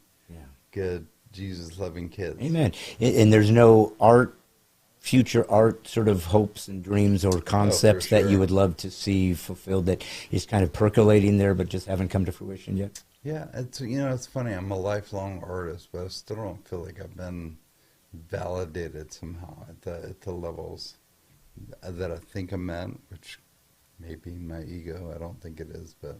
good, Jesus-loving kids. Amen. And there's no future art sort of hopes and dreams or concepts that you sure. would love to see fulfilled that is kind of percolating there but just haven't come to fruition yet? Yeah, it's funny. I'm a lifelong artist, but I still don't feel like I've been validated somehow at the levels that I think I'm at, which may be my ego. I don't think it is, but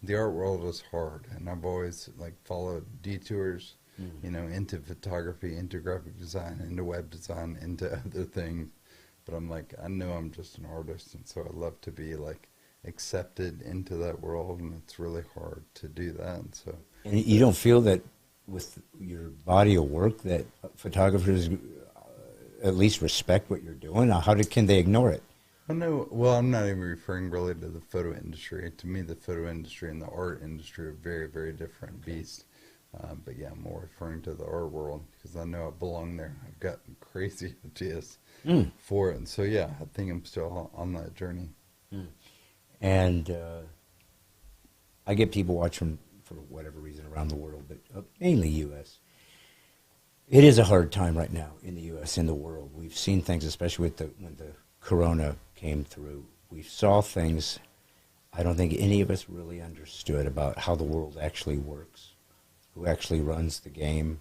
the art world is hard, and I've always followed detours, into photography, into graphic design, into web design, into other things. But I know I'm just an artist, and so I love to be accepted into that world, and it's really hard to do that. And so, And you don't feel that with your body of work that photographers at least respect what you're doing? Can they ignore it? I know. Well, I'm not even referring really to the photo industry. To me, the photo industry and the art industry are very, very different beasts. But yeah, I'm more referring to the art world because I know I belong there. I've got crazy ideas for it. And so, yeah, I think I'm still on that journey. And I get people watching for whatever reason around the world, but mainly U.S. It is a hard time right now in the U.S., in the world. We've seen things, especially when the Corona came through, we saw things I don't think any of us really understood about how the world actually works, who actually runs the game,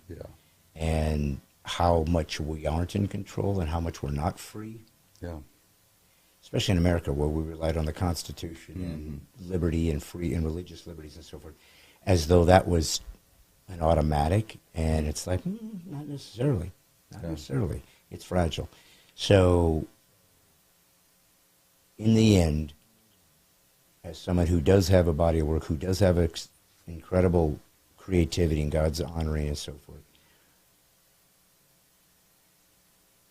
and how much we aren't in control and how much we're not free. Yeah. Especially in America, where we relied on the Constitution and liberty and free and religious liberties and so forth, as though that was an automatic. And it's like, not necessarily. Not necessarily. It's fragile. So, in the end, as someone who does have a body of work, who does have incredible creativity and God's honoring and so forth,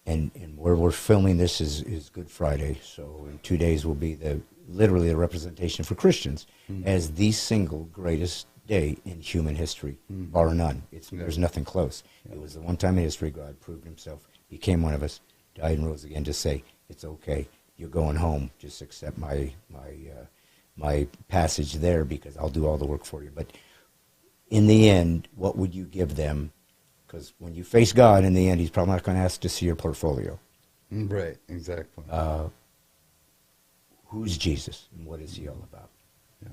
and where we're filming this is Good Friday, so in 2 days will be literally the representation for Christians as the single greatest day in human history, bar none. There's nothing close. It was the one time in history God proved himself, became one of us, died and rose again to say, it's okay, you're going home, just accept my passage there because I'll do all the work for you. But in the end, what would you give them? Because when you face God, in the end, he's probably not going to ask to see your portfolio. Right, exactly. Who's Jesus and what is he all about? Yeah.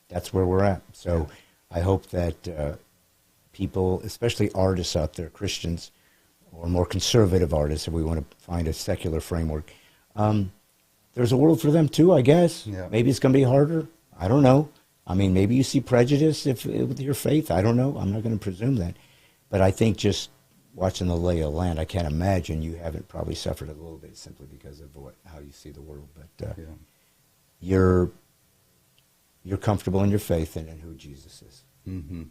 That's where we're at. So I hope that people, especially artists out there, Christians or more conservative artists, if we want to find a secular framework, there's a world for them too, I guess. Yeah. Maybe it's going to be harder. I don't know. I mean, maybe you see prejudice with your faith. I don't know. I'm not going to presume that. But I think just watching the lay of the land, I can't imagine you haven't probably suffered a little bit simply because of how you see the world. But you're comfortable in your faith and in who Jesus is. Mm-hmm.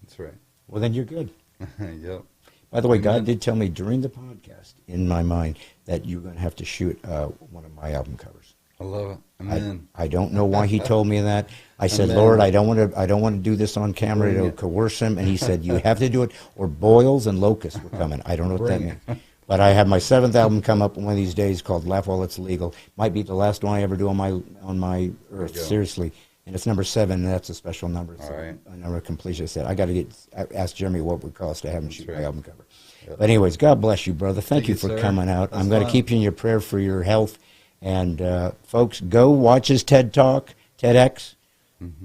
That's right. Well, then you're good. Yep. By the way, God did tell me during the podcast, in my mind, that you're going to have to shoot one of my album covers. I love it. Amen. I don't know why he told me that. I said, Lord, I don't want to do this on camera to coerce him. And he said, you have to do it, or boils and locusts were coming. I don't know what that means. But I have my 7th album come up one of these days called Laugh While It's Legal. Might be the last one I ever do on my earth, seriously. And it's number 7, and that's a special number. So a number of completion. I said, I got to ask Jeremy what it would cost to have him shoot my album cover. Yep. But anyways, God bless you, brother. Thank you for coming out. I'm going to keep you in your prayer for your health. And folks, go watch his TED Talk, TEDx.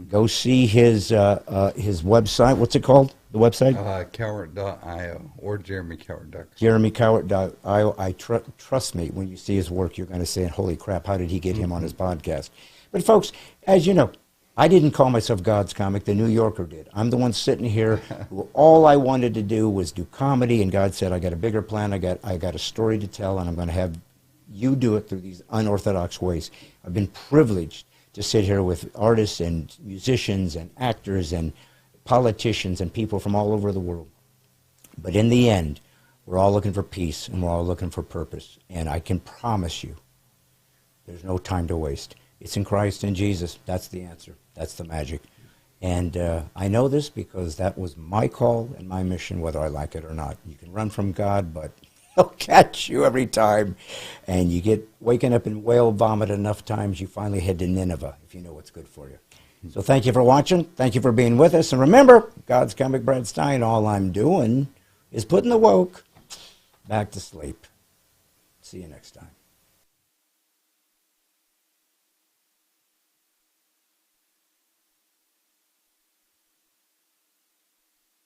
Go see his website. What's it called? The website? Cowert.io or JeremyCowert.com. JeremyCowert.io. Trust me, when you see his work, you're going to say, holy crap, how did he get him on his podcast? But folks, as you know, I didn't call myself God's comic. The New Yorker did. I'm the one sitting here who all I wanted to do was do comedy, and God said, I got a bigger plan. I got a story to tell, and I'm going to have you do it through these unorthodox ways. I've been privileged to sit here with artists and musicians and actors and politicians and people from all over the world. But in the end, we're all looking for peace, and we're all looking for purpose. And I can promise you, there's no time to waste. It's in Christ and Jesus. That's the answer. That's the magic. And I know this because that was my call and my mission, whether I like it or not. You can run from God, but he'll catch you every time. And you get waking up in whale vomit enough times, you finally head to Nineveh, if you know what's good for you. So thank you for watching. Thank you for being with us. And remember, God's comic Brad Stine, all I'm doing is putting the woke back to sleep. See you next time.